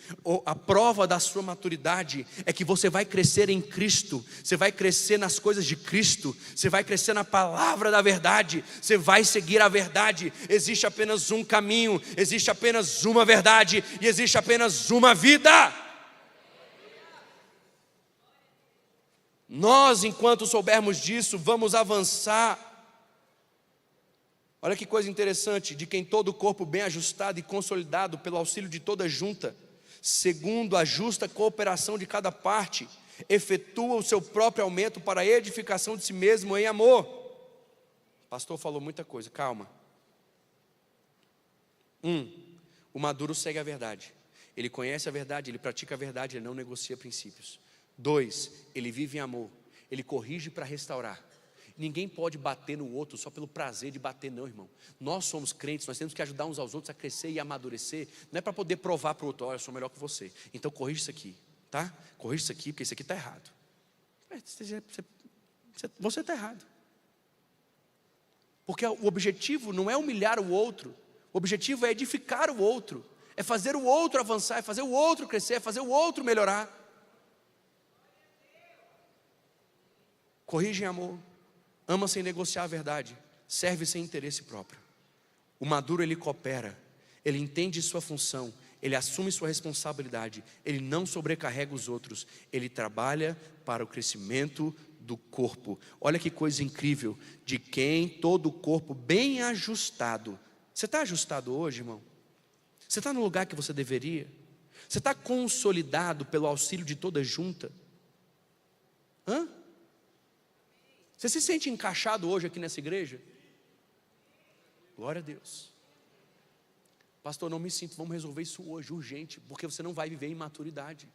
a prova da sua maturidade, é que você vai crescer em Cristo. Você vai crescer nas coisas de Cristo. Você vai crescer na palavra da verdade. Você vai seguir a verdade. Existe apenas um caminho, existe apenas uma verdade, e existe apenas uma vida. Nós, enquanto soubermos disso, vamos avançar. Olha que coisa interessante, de quem todo o corpo bem ajustado e consolidado pelo auxílio de toda junta, segundo a justa cooperação de cada parte, efetua o seu próprio aumento para a edificação de si mesmo em amor. O pastor falou muita coisa, calma. O maduro segue a verdade. Ele conhece a verdade, ele pratica a verdade, ele não negocia princípios. 2, ele vive em amor, ele corrige para restaurar. Ninguém pode bater no outro só pelo prazer de bater, não, irmão. Nós somos crentes, nós temos que ajudar uns aos outros a crescer e amadurecer. Não é para poder provar para o outro, olha, eu sou melhor que você. Então corrige isso aqui, tá? Corrige isso aqui, porque isso aqui está errado. Você está errado. Porque o objetivo não é humilhar o outro, o objetivo é edificar o outro, é fazer o outro avançar, é fazer o outro crescer, é fazer o outro melhorar. Corrige em amor, ama sem negociar a verdade, serve sem interesse próprio. O maduro ele coopera, ele entende sua função, ele assume sua responsabilidade, ele não sobrecarrega os outros, ele trabalha para o crescimento do corpo. Olha que coisa incrível, de quem todo o corpo bem ajustado. Você está ajustado hoje, irmão? Você está no lugar que você deveria? Você está consolidado pelo auxílio de toda junta? Você se sente encaixado hoje aqui nessa igreja? Glória a Deus. Pastor, não me sinto, vamos resolver isso hoje, urgente, porque você não vai viver em maturidade.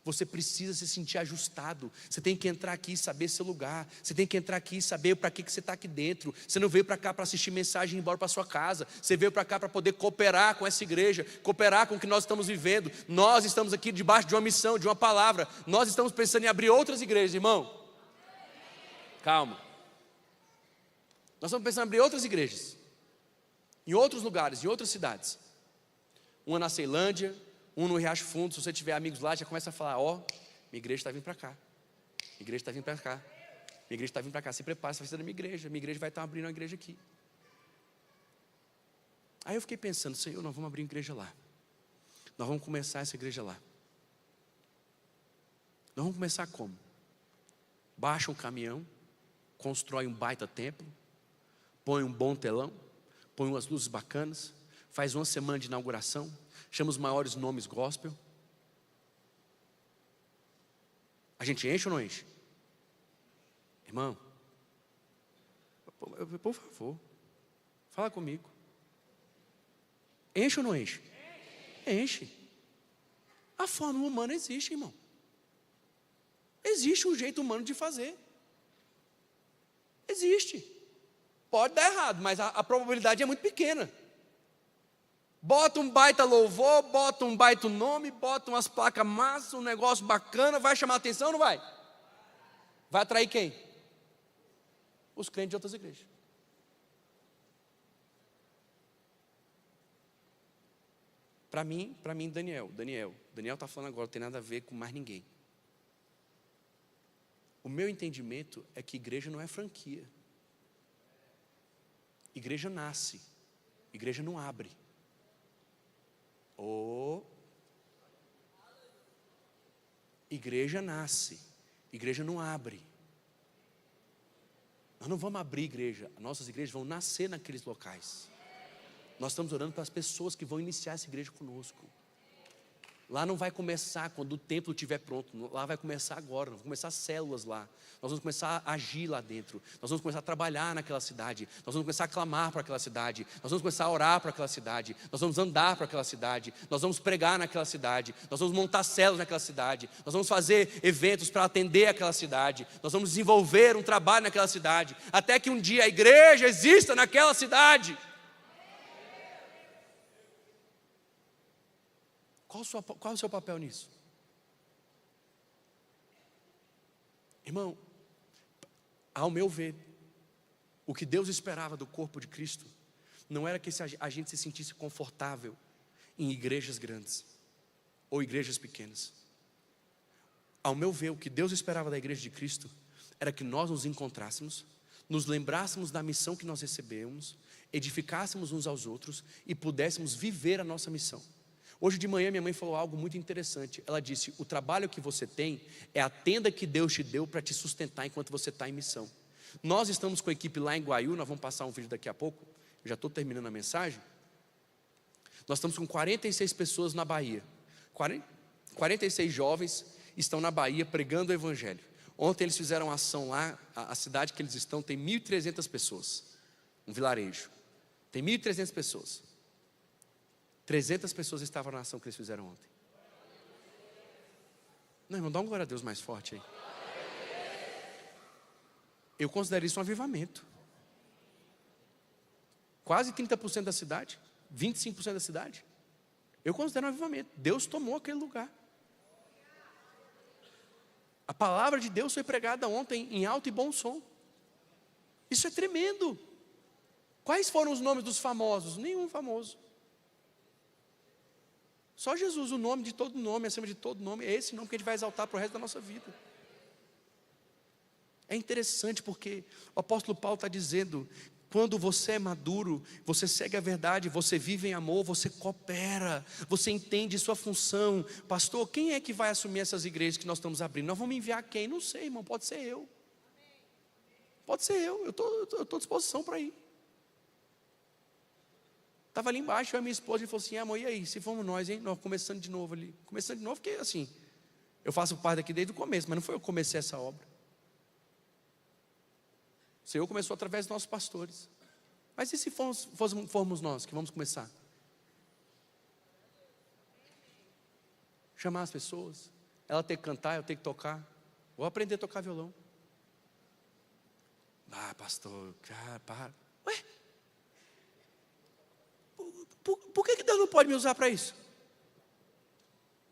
Você precisa se sentir ajustado. Você tem que entrar aqui e saber seu lugar. Você tem que entrar aqui e saber para que você está aqui dentro. Você não veio para cá para assistir mensagem e ir embora para sua casa. Você veio para cá para poder cooperar com essa igreja, cooperar com o que nós estamos vivendo. Nós estamos aqui debaixo de uma missão, de uma palavra. Nós estamos pensando em abrir outras igrejas, irmão. Calma. Nós estamos pensando em abrir outras igrejas, em outros lugares, em outras cidades. Uma na Ceilândia, um no Riacho Fundo. Se você tiver amigos lá, já começa a falar: ó, minha igreja está vindo para cá, minha igreja está vindo para cá, minha igreja está vindo para cá. Se prepara, você vai ser da minha igreja vai estar abrindo uma igreja aqui. Aí eu fiquei pensando: Senhor, nós vamos abrir uma igreja lá, nós vamos começar essa igreja lá. Nós vamos começar como? Baixa um caminhão, constrói um baita templo, põe um bom telão, põe umas luzes bacanas, faz uma semana de inauguração, chama os maiores nomes gospel. A gente enche ou não enche? Irmão, por favor, fala comigo. Enche ou não enche? Enche. A forma humana existe, irmão. Existe um jeito humano de fazer. Existe. Pode dar errado, mas a probabilidade é muito pequena. Bota um baita louvor, bota um baita nome, bota umas placas massas, um negócio bacana, vai chamar a atenção ou não vai? Vai atrair quem? Os crentes de outras igrejas. Para mim, Daniel está falando agora, não tem nada a ver com mais ninguém. O meu entendimento é que igreja não é franquia. Igreja nasce, igreja não abre. Igreja nasce, igreja não abre. Nós não vamos abrir igreja, nossas igrejas vão nascer naqueles locais. Nós estamos orando para as pessoas que vão iniciar essa igreja conosco. Lá não vai começar quando o templo estiver pronto, lá vai começar agora, vão começar células lá. Nós vamos começar a agir lá dentro, nós vamos começar a trabalhar naquela cidade, nós vamos começar a clamar para aquela cidade, nós vamos começar a orar para aquela cidade, nós vamos andar para aquela cidade, nós vamos pregar naquela cidade, nós vamos montar células naquela cidade, nós vamos fazer eventos para atender aquela cidade, nós vamos desenvolver um trabalho naquela cidade, até que um dia a igreja exista naquela cidade. Qual é o seu papel nisso? Irmão, ao meu ver, o que Deus esperava do corpo de Cristo não era que a gente se sentisse confortável em igrejas grandes ou igrejas pequenas. Ao meu ver, o que Deus esperava da igreja de Cristo era que nós nos encontrássemos, nos lembrássemos da missão que nós recebemos, edificássemos uns aos outros e pudéssemos viver a nossa missão. Hoje de manhã minha mãe falou algo muito interessante. Ela disse: o trabalho que você tem é a tenda que Deus te deu para te sustentar enquanto você está em missão. Nós estamos com a equipe lá em Guaiú, nós vamos passar um vídeo daqui a pouco, eu já estou terminando a mensagem. Nós estamos com 46 pessoas na Bahia, 46 jovens estão na Bahia pregando o evangelho. Ontem eles fizeram uma ação lá, a cidade que eles estão tem 1.300 pessoas, um vilarejo, tem 1.300 pessoas. 300 pessoas estavam na ação que eles fizeram ontem. Não, irmão, dá um glória a Deus mais forte aí. Eu considero isso um avivamento. Quase 30% da cidade, 25% da cidade. Eu considero um avivamento. Deus tomou aquele lugar. A palavra de Deus foi pregada ontem em alto e bom som. Isso é tremendo. Quais foram os nomes dos famosos? Nenhum famoso. Só Jesus, o nome de todo nome, acima de todo nome, é esse nome que a gente vai exaltar para o resto da nossa vida. É interessante porque o apóstolo Paulo está dizendo: quando você é maduro, você segue a verdade, você vive em amor, você coopera, você entende sua função. Pastor, quem é que vai assumir essas igrejas que nós estamos abrindo? Nós vamos enviar quem? Não sei, irmão, pode ser eu. Pode ser eu estou à disposição para ir. Estava ali embaixo, eu e a minha esposa, e falou assim: amor, e aí, se fomos nós, hein? Nós começando de novo ali. Começando de novo, porque assim, eu faço parte daqui desde o começo, mas não foi eu que comecei essa obra. O Senhor começou através dos nossos pastores. Mas e se formos nós que vamos começar? Chamar as pessoas, ela ter que cantar, eu ter que tocar. Vou aprender a tocar violão. Ah, pastor, cara, para. Ué? Por que Deus não pode me usar para isso?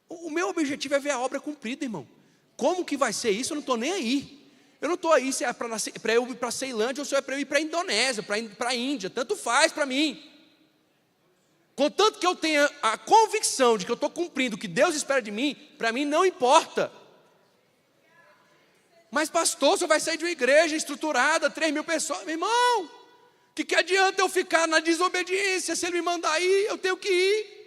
O meu objetivo é ver a obra cumprida, irmão. Como que vai ser isso? Eu não estou nem aí. Eu não estou aí se é para eu ir para a Ceilândia ou se é para eu ir para a Indonésia, para a Índia. Tanto faz para mim. Contanto que eu tenha a convicção de que eu estou cumprindo o que Deus espera de mim, para mim não importa. Mas pastor, você vai sair de uma igreja estruturada, 3.000 pessoas. Meu irmão, o que adianta eu ficar na desobediência? Se Ele me mandar ir, eu tenho que ir.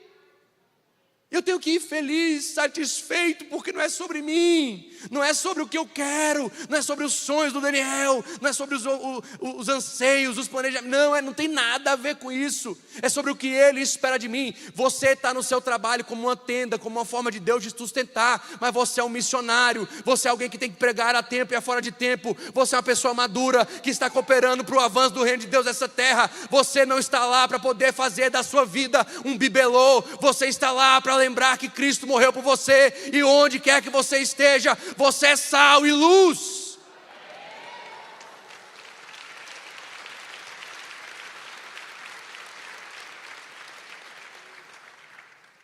Eu tenho que ir feliz, satisfeito, porque não é sobre mim, não é sobre o que eu quero, não é sobre os sonhos do Daniel, não é sobre os anseios, os planejamentos, não tem nada a ver com isso, é sobre o que Ele espera de mim. Você está no seu trabalho como uma tenda, como uma forma de Deus de sustentar, mas você é um missionário, você é alguém que tem que pregar a tempo e a fora de tempo, você é uma pessoa madura, que está cooperando para o avanço do reino de Deus nessa terra. Você não está lá para poder fazer da sua vida um bibelô, você está lá para lembrar que Cristo morreu por você, e onde quer que você esteja, você é sal e luz.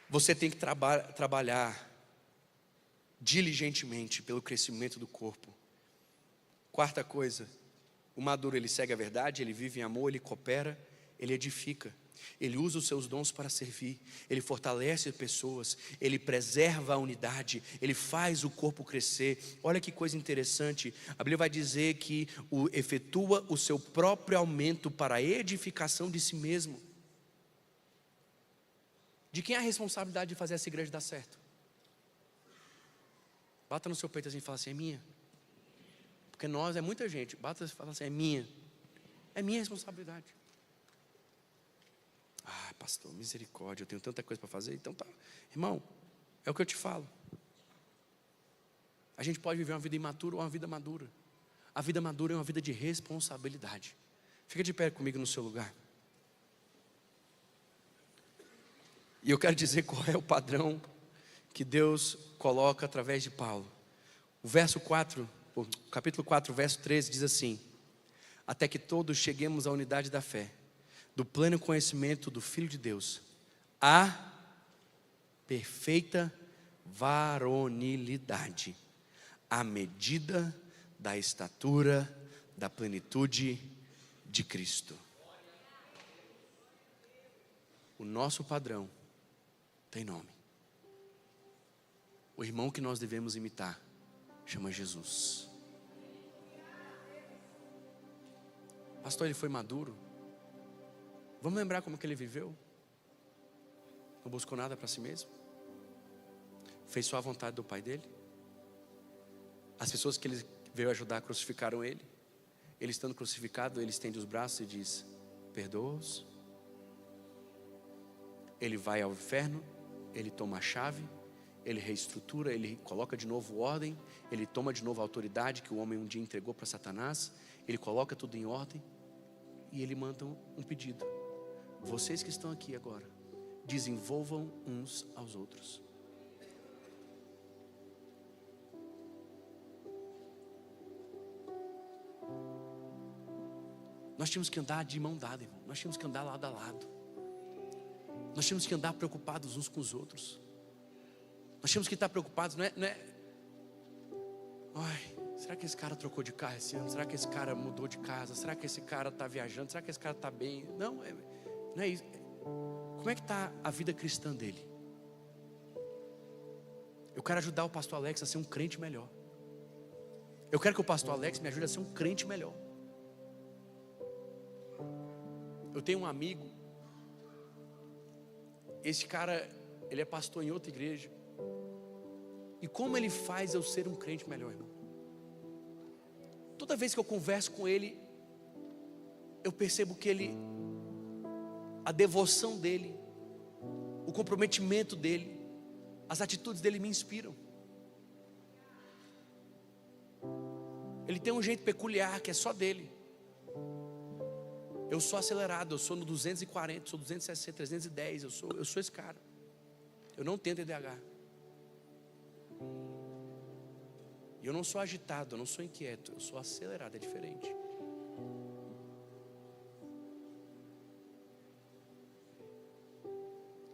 Você tem que trabalhar diligentemente pelo crescimento do corpo. Quarta coisa, o maduro ele segue a verdade, ele vive em amor, ele coopera, ele edifica. Ele usa os seus dons para servir, ele fortalece pessoas, ele preserva a unidade, ele faz o corpo crescer. Olha que coisa interessante, a Bíblia vai dizer que efetua o seu próprio aumento para a edificação de si mesmo. De quem é a responsabilidade de fazer essa igreja dar certo? Bata no seu peito assim e fala assim: é minha. Porque nós é muita gente, bata e fala assim: é minha responsabilidade. Ah, pastor, misericórdia, eu tenho tanta coisa para fazer. Então tá, irmão, é o que eu te falo. A gente pode viver uma vida imatura ou uma vida madura. A vida madura é uma vida de responsabilidade. Fica de pé comigo no seu lugar. E eu quero dizer qual é o padrão que Deus coloca através de Paulo. O capítulo 4, verso 13 diz assim: até que todos cheguemos à unidade da fé, do pleno conhecimento do Filho de Deus, a perfeita varonilidade, à medida da estatura da plenitude de Cristo. O nosso padrão tem nome. O irmão que nós devemos imitar chama Jesus. Pastor, ele foi maduro. Vamos lembrar como que ele viveu? Não buscou nada para si mesmo? Fez só a vontade do pai dele? As pessoas que ele veio ajudar crucificaram ele. Ele estando crucificado, ele estende os braços e diz: perdoa-os. Ele vai ao inferno, ele toma a chave, ele reestrutura, ele coloca de novo ordem, ele toma de novo a autoridade que o homem um dia entregou para Satanás, ele coloca tudo em ordem e ele manda um pedido: vocês que estão aqui agora, desenvolvam uns aos outros. Nós tínhamos que andar de mão dada, irmão. Nós tínhamos que andar lado a lado. Nós tínhamos que andar preocupados uns com os outros. Nós tínhamos que estar preocupados, não é... Ai, será que esse cara trocou de carro esse ano? Será que esse cara mudou de casa? Será que esse cara está viajando? Será que esse cara está bem? Não é isso. Como é que está a vida cristã dele? Eu quero ajudar o pastor Alex a ser um crente melhor. Eu quero que o pastor Alex me ajude a ser um crente melhor. Eu tenho um amigo, esse cara, ele é pastor em outra igreja. E como ele faz eu ser um crente melhor, irmão? toda vez que eu converso com ele, eu percebo que a devoção dele, o comprometimento dele, as atitudes dele me inspiram. Ele tem um jeito peculiar que é só dele. Eu sou acelerado, eu sou no 240, sou 260, 310, eu sou esse cara. Eu não tenho TDAH. E eu não sou agitado, eu não sou inquieto, eu sou acelerado, é diferente.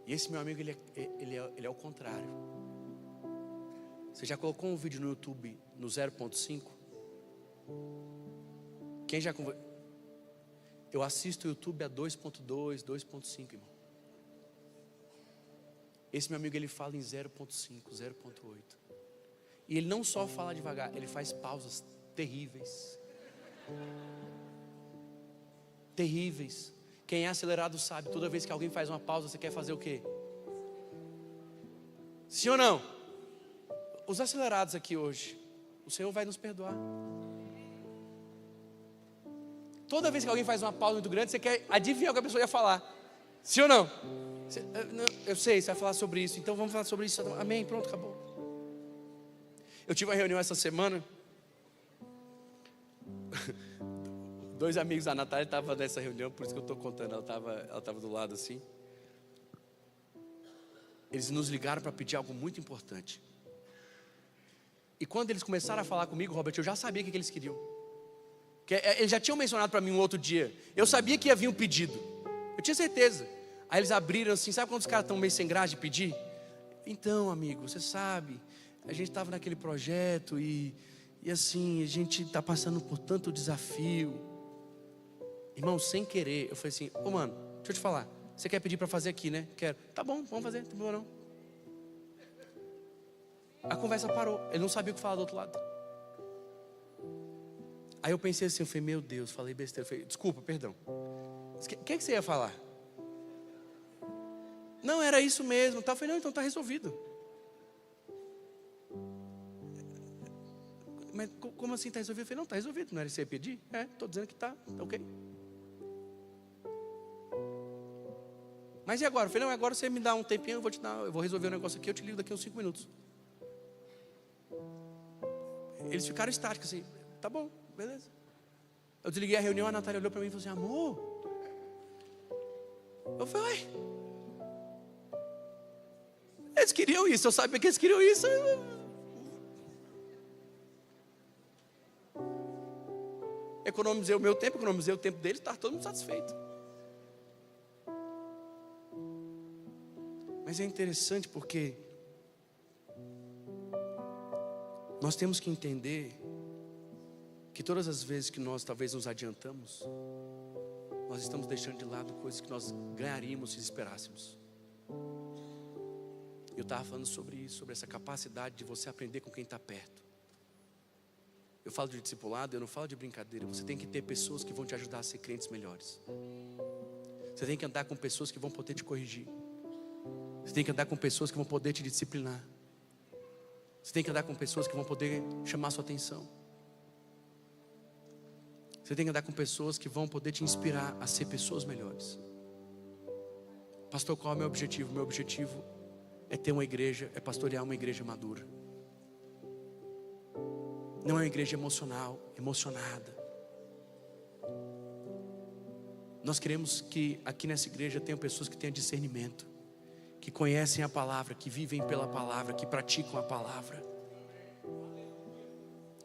E esse meu amigo, ele é o contrário. Você já colocou um vídeo no YouTube no 0.5? Quem já... Eu assisto o YouTube a 2.2, 2.5, irmão. Esse meu amigo, ele fala em 0.5, 0.8. E ele não só fala devagar, ele faz pausas terríveis. Terríveis. Quem é acelerado sabe, toda vez que alguém faz uma pausa, você quer fazer o quê? Sim ou não? Os acelerados aqui hoje, o Senhor vai nos perdoar. Toda vez que alguém faz uma pausa muito grande, você quer adivinhar o que a pessoa ia falar. Sim ou não? Eu sei, você vai falar sobre isso, então vamos falar sobre isso. Amém, pronto, acabou. Eu tive uma reunião essa semana. 2 amigos da Natália estavam nessa reunião, por isso que eu estou contando, ela estava do lado assim. Eles nos ligaram para pedir algo muito importante. E quando eles começaram a falar comigo, Robert, eu já sabia o que eles queriam. Eles já tinham mencionado para mim um outro dia. Eu sabia que ia vir um pedido. Eu tinha certeza. Aí eles abriram assim, sabe quando os caras estão meio sem graça de pedir? Então, amigo, você sabe, a gente estava naquele projeto e assim, a gente está passando por tanto desafio. Irmão, sem querer, eu falei assim, mano, deixa eu te falar, você quer pedir para fazer aqui, né? Quero. Tá bom, vamos fazer, não tem problema não. A conversa parou, ele não sabia o que falar do outro lado. Aí eu pensei assim, eu falei, meu Deus, falei besteira. Eu falei, desculpa, perdão. O que você ia falar? Não, era isso mesmo. Eu falei, não, então está resolvido. Mas como assim está resolvido? Eu falei, não, está resolvido. Não era isso que você ia pedir? Estou dizendo que está ok. Mas e agora? Eu falei, não, agora você me dá um tempinho, eu vou resolver o negócio aqui, eu te ligo daqui a uns 5 minutos. Eles ficaram estáticos assim, tá bom, beleza. Eu desliguei a reunião, a Natália olhou para mim e falou assim, amor. Eu falei, ué. Eles queriam isso, eu sabia que eles queriam isso. Economizei o meu tempo, economizei o tempo deles, está todo mundo satisfeito. Mas é interessante porque nós temos que entender que todas as vezes que nós talvez nos adiantamos, nós estamos deixando de lado coisas que nós ganharíamos se esperássemos. Eu estava falando sobre isso, sobre essa capacidade de você aprender com quem está perto. Eu falo de discipulado, eu não falo de brincadeira. Você tem que ter pessoas que vão te ajudar a ser crentes melhores. Você tem que andar com pessoas que vão poder te corrigir. Você tem que andar com pessoas que vão poder te disciplinar. Você tem que andar com pessoas que vão poder chamar a sua atenção. Você tem que andar com pessoas que vão poder te inspirar a ser pessoas melhores. Pastor, qual é o meu objetivo? Meu objetivo é ter uma igreja, é pastorear uma igreja madura. Não é uma igreja emocional, emocionada. Nós queremos que aqui nessa igreja tenham pessoas que tenham discernimento, que conhecem a palavra, que vivem pela palavra, que praticam a palavra.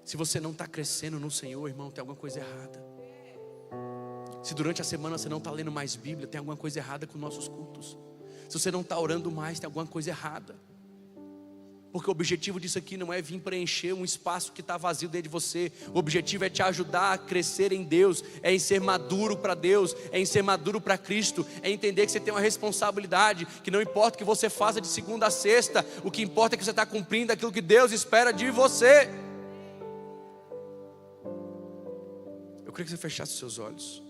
Se você não está crescendo no Senhor, irmão, tem alguma coisa errada. Se durante a semana você não está lendo mais Bíblia, tem alguma coisa errada com nossos cultos. Se você não está orando mais, tem alguma coisa errada. Porque o objetivo disso aqui não é vir preencher um espaço que está vazio dentro de você. O objetivo é te ajudar a crescer em Deus, é em ser maduro para Deus, é em ser maduro para Cristo, é entender que você tem uma responsabilidade, que não importa o que você faça de segunda a sexta, o que importa é que você está cumprindo aquilo que Deus espera de você. Eu queria que você fechasse os seus olhos.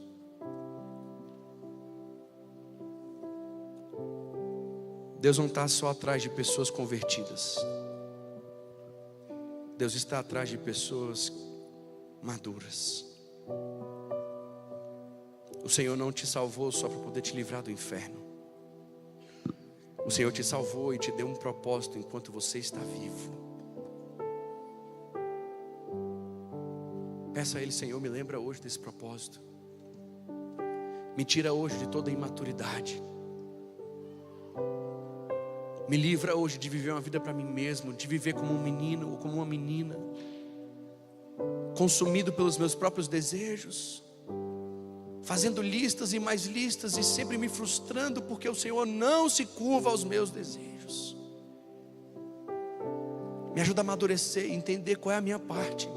Deus não está só atrás de pessoas convertidas. Deus está atrás de pessoas maduras. O Senhor não te salvou só para poder te livrar do inferno. O Senhor te salvou e te deu um propósito enquanto você está vivo. Peça a Ele: Senhor, me lembra hoje desse propósito. Me tira hoje de toda a imaturidade. Me livra hoje de viver uma vida para mim mesmo, de viver como um menino ou como uma menina, consumido pelos meus próprios desejos, fazendo listas e mais listas e sempre me frustrando porque o Senhor não se curva aos meus desejos. Me ajuda a amadurecer e entender qual é a minha parte.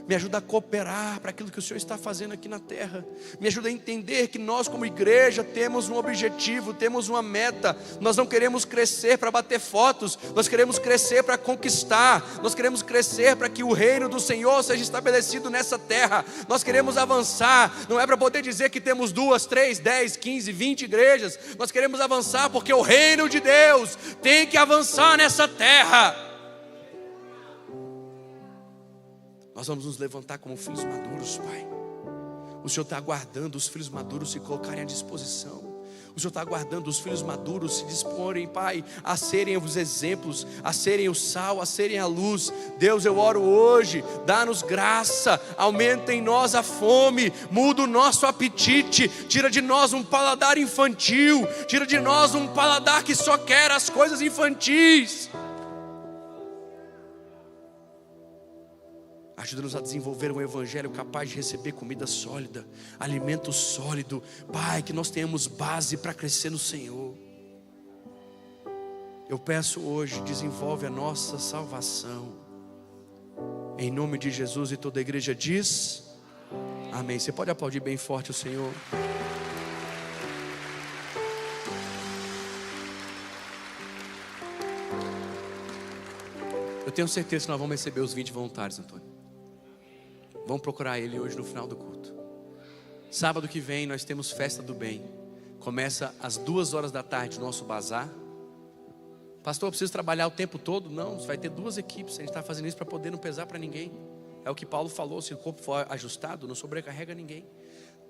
Me ajuda a cooperar para aquilo que o Senhor está fazendo aqui na terra. Me ajuda a entender que nós como igreja temos um objetivo, temos uma meta. Nós não queremos crescer para bater fotos, nós queremos crescer para conquistar. Nós queremos crescer para que o reino do Senhor seja estabelecido nessa terra. Nós queremos avançar, não é para poder dizer que temos 2, 3, 10, 15, 20 igrejas. Nós queremos avançar porque o reino de Deus tem que avançar nessa terra. Nós vamos nos levantar como filhos maduros, Pai. O Senhor está aguardando os filhos maduros se colocarem à disposição. O Senhor está aguardando os filhos maduros se disporem, Pai, a serem os exemplos, a serem o sal, a serem a luz. Deus, eu oro hoje, dá-nos graça, aumenta em nós a fome, muda o nosso apetite, tira de nós um paladar infantil, tira de nós um paladar que só quer as coisas infantis. Ajuda-nos a desenvolver um evangelho capaz de receber comida sólida, alimento sólido. Pai, que nós tenhamos base para crescer no Senhor. Eu peço hoje, desenvolve a nossa salvação. Em nome de Jesus, e toda a igreja diz amém. Você pode aplaudir bem forte o Senhor. Eu tenho certeza que nós vamos receber os 20 voluntários, Antônio. Vamos procurar ele hoje no final do culto. Sábado que vem nós temos festa do bem. Começa às 2h da tarde o nosso bazar. Pastor, eu preciso trabalhar o tempo todo? Não, você vai ter 2 equipes. A gente está fazendo isso para poder não pesar para ninguém. É o que Paulo falou, se o corpo for ajustado, não sobrecarrega ninguém.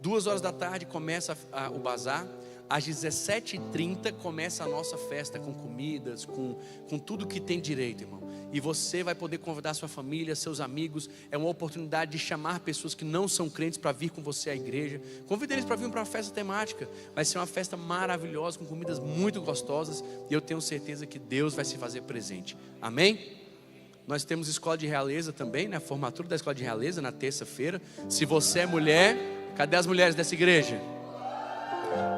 2h da tarde começa o bazar. Às 17h30 começa a nossa festa com comidas, com tudo que tem direito, irmão. E você vai poder convidar sua família, seus amigos. É uma oportunidade de chamar pessoas que não são crentes para vir com você à igreja. Convida eles para vir para uma festa temática. Vai ser uma festa maravilhosa, com comidas muito gostosas. E eu tenho certeza que Deus vai se fazer presente. Amém? Nós temos escola de realeza também, né? A formatura da escola de realeza na terça-feira. Se você é mulher, cadê as mulheres dessa igreja?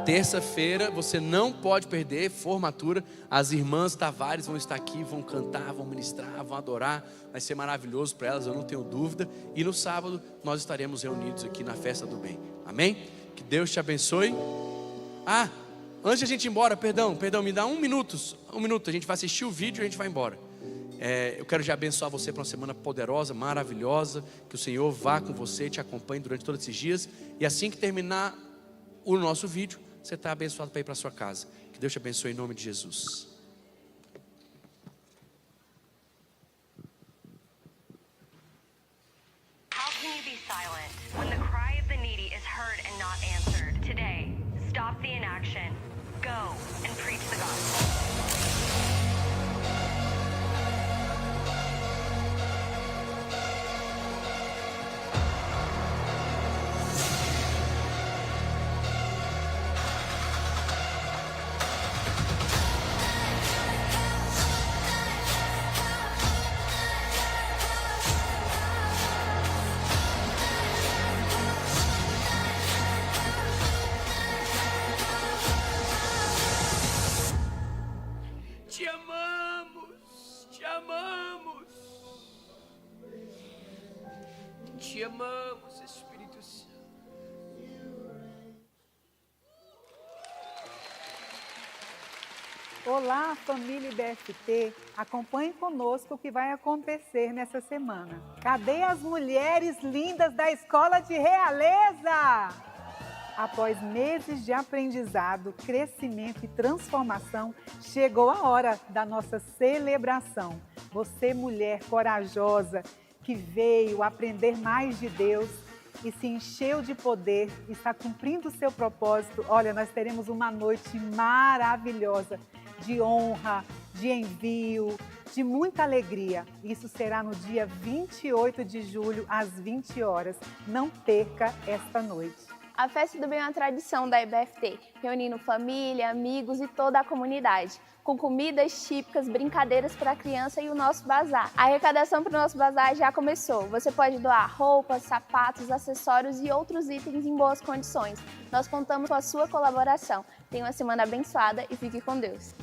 Terça-feira você não pode perder formatura. As irmãs Tavares vão estar aqui, vão cantar, vão ministrar, vão adorar. Vai ser maravilhoso para elas, eu não tenho dúvida. E no sábado nós estaremos reunidos aqui na festa do bem. Amém? Que Deus te abençoe. Antes de a gente ir embora, perdão, me dá 1 minuto. 1 minuto, a gente vai assistir o vídeo e a gente vai embora. Eu quero já abençoar você para uma semana poderosa, maravilhosa. Que o Senhor vá com você, te acompanhe durante todos esses dias. E assim que terminar o nosso vídeo, você está abençoado para ir para a sua casa. Que Deus te abençoe em nome de Jesus. How can you be silent when the cry of the needy is heard and not answered? Today, stop the inaction. Go and preach the gospel. Te amamos, te amamos. Te amamos, Espírito Santo. Olá, família IBFT, acompanhe conosco o que vai acontecer nessa semana. Cadê as mulheres lindas da Escola de Realeza? Após meses de aprendizado, crescimento e transformação, chegou a hora da nossa celebração. Você, mulher corajosa, que veio aprender mais de Deus e se encheu de poder, está cumprindo o seu propósito, olha, nós teremos uma noite maravilhosa de honra, de envio, de muita alegria. Isso será no dia 28 de julho, às 20 horas. Não perca esta noite. A Festa do Bem é uma tradição da IBFT, reunindo família, amigos e toda a comunidade, com comidas típicas, brincadeiras para a criança e o nosso bazar. A arrecadação para o nosso bazar já começou. Você pode doar roupas, sapatos, acessórios e outros itens em boas condições. Nós contamos com a sua colaboração. Tenha uma semana abençoada e fique com Deus.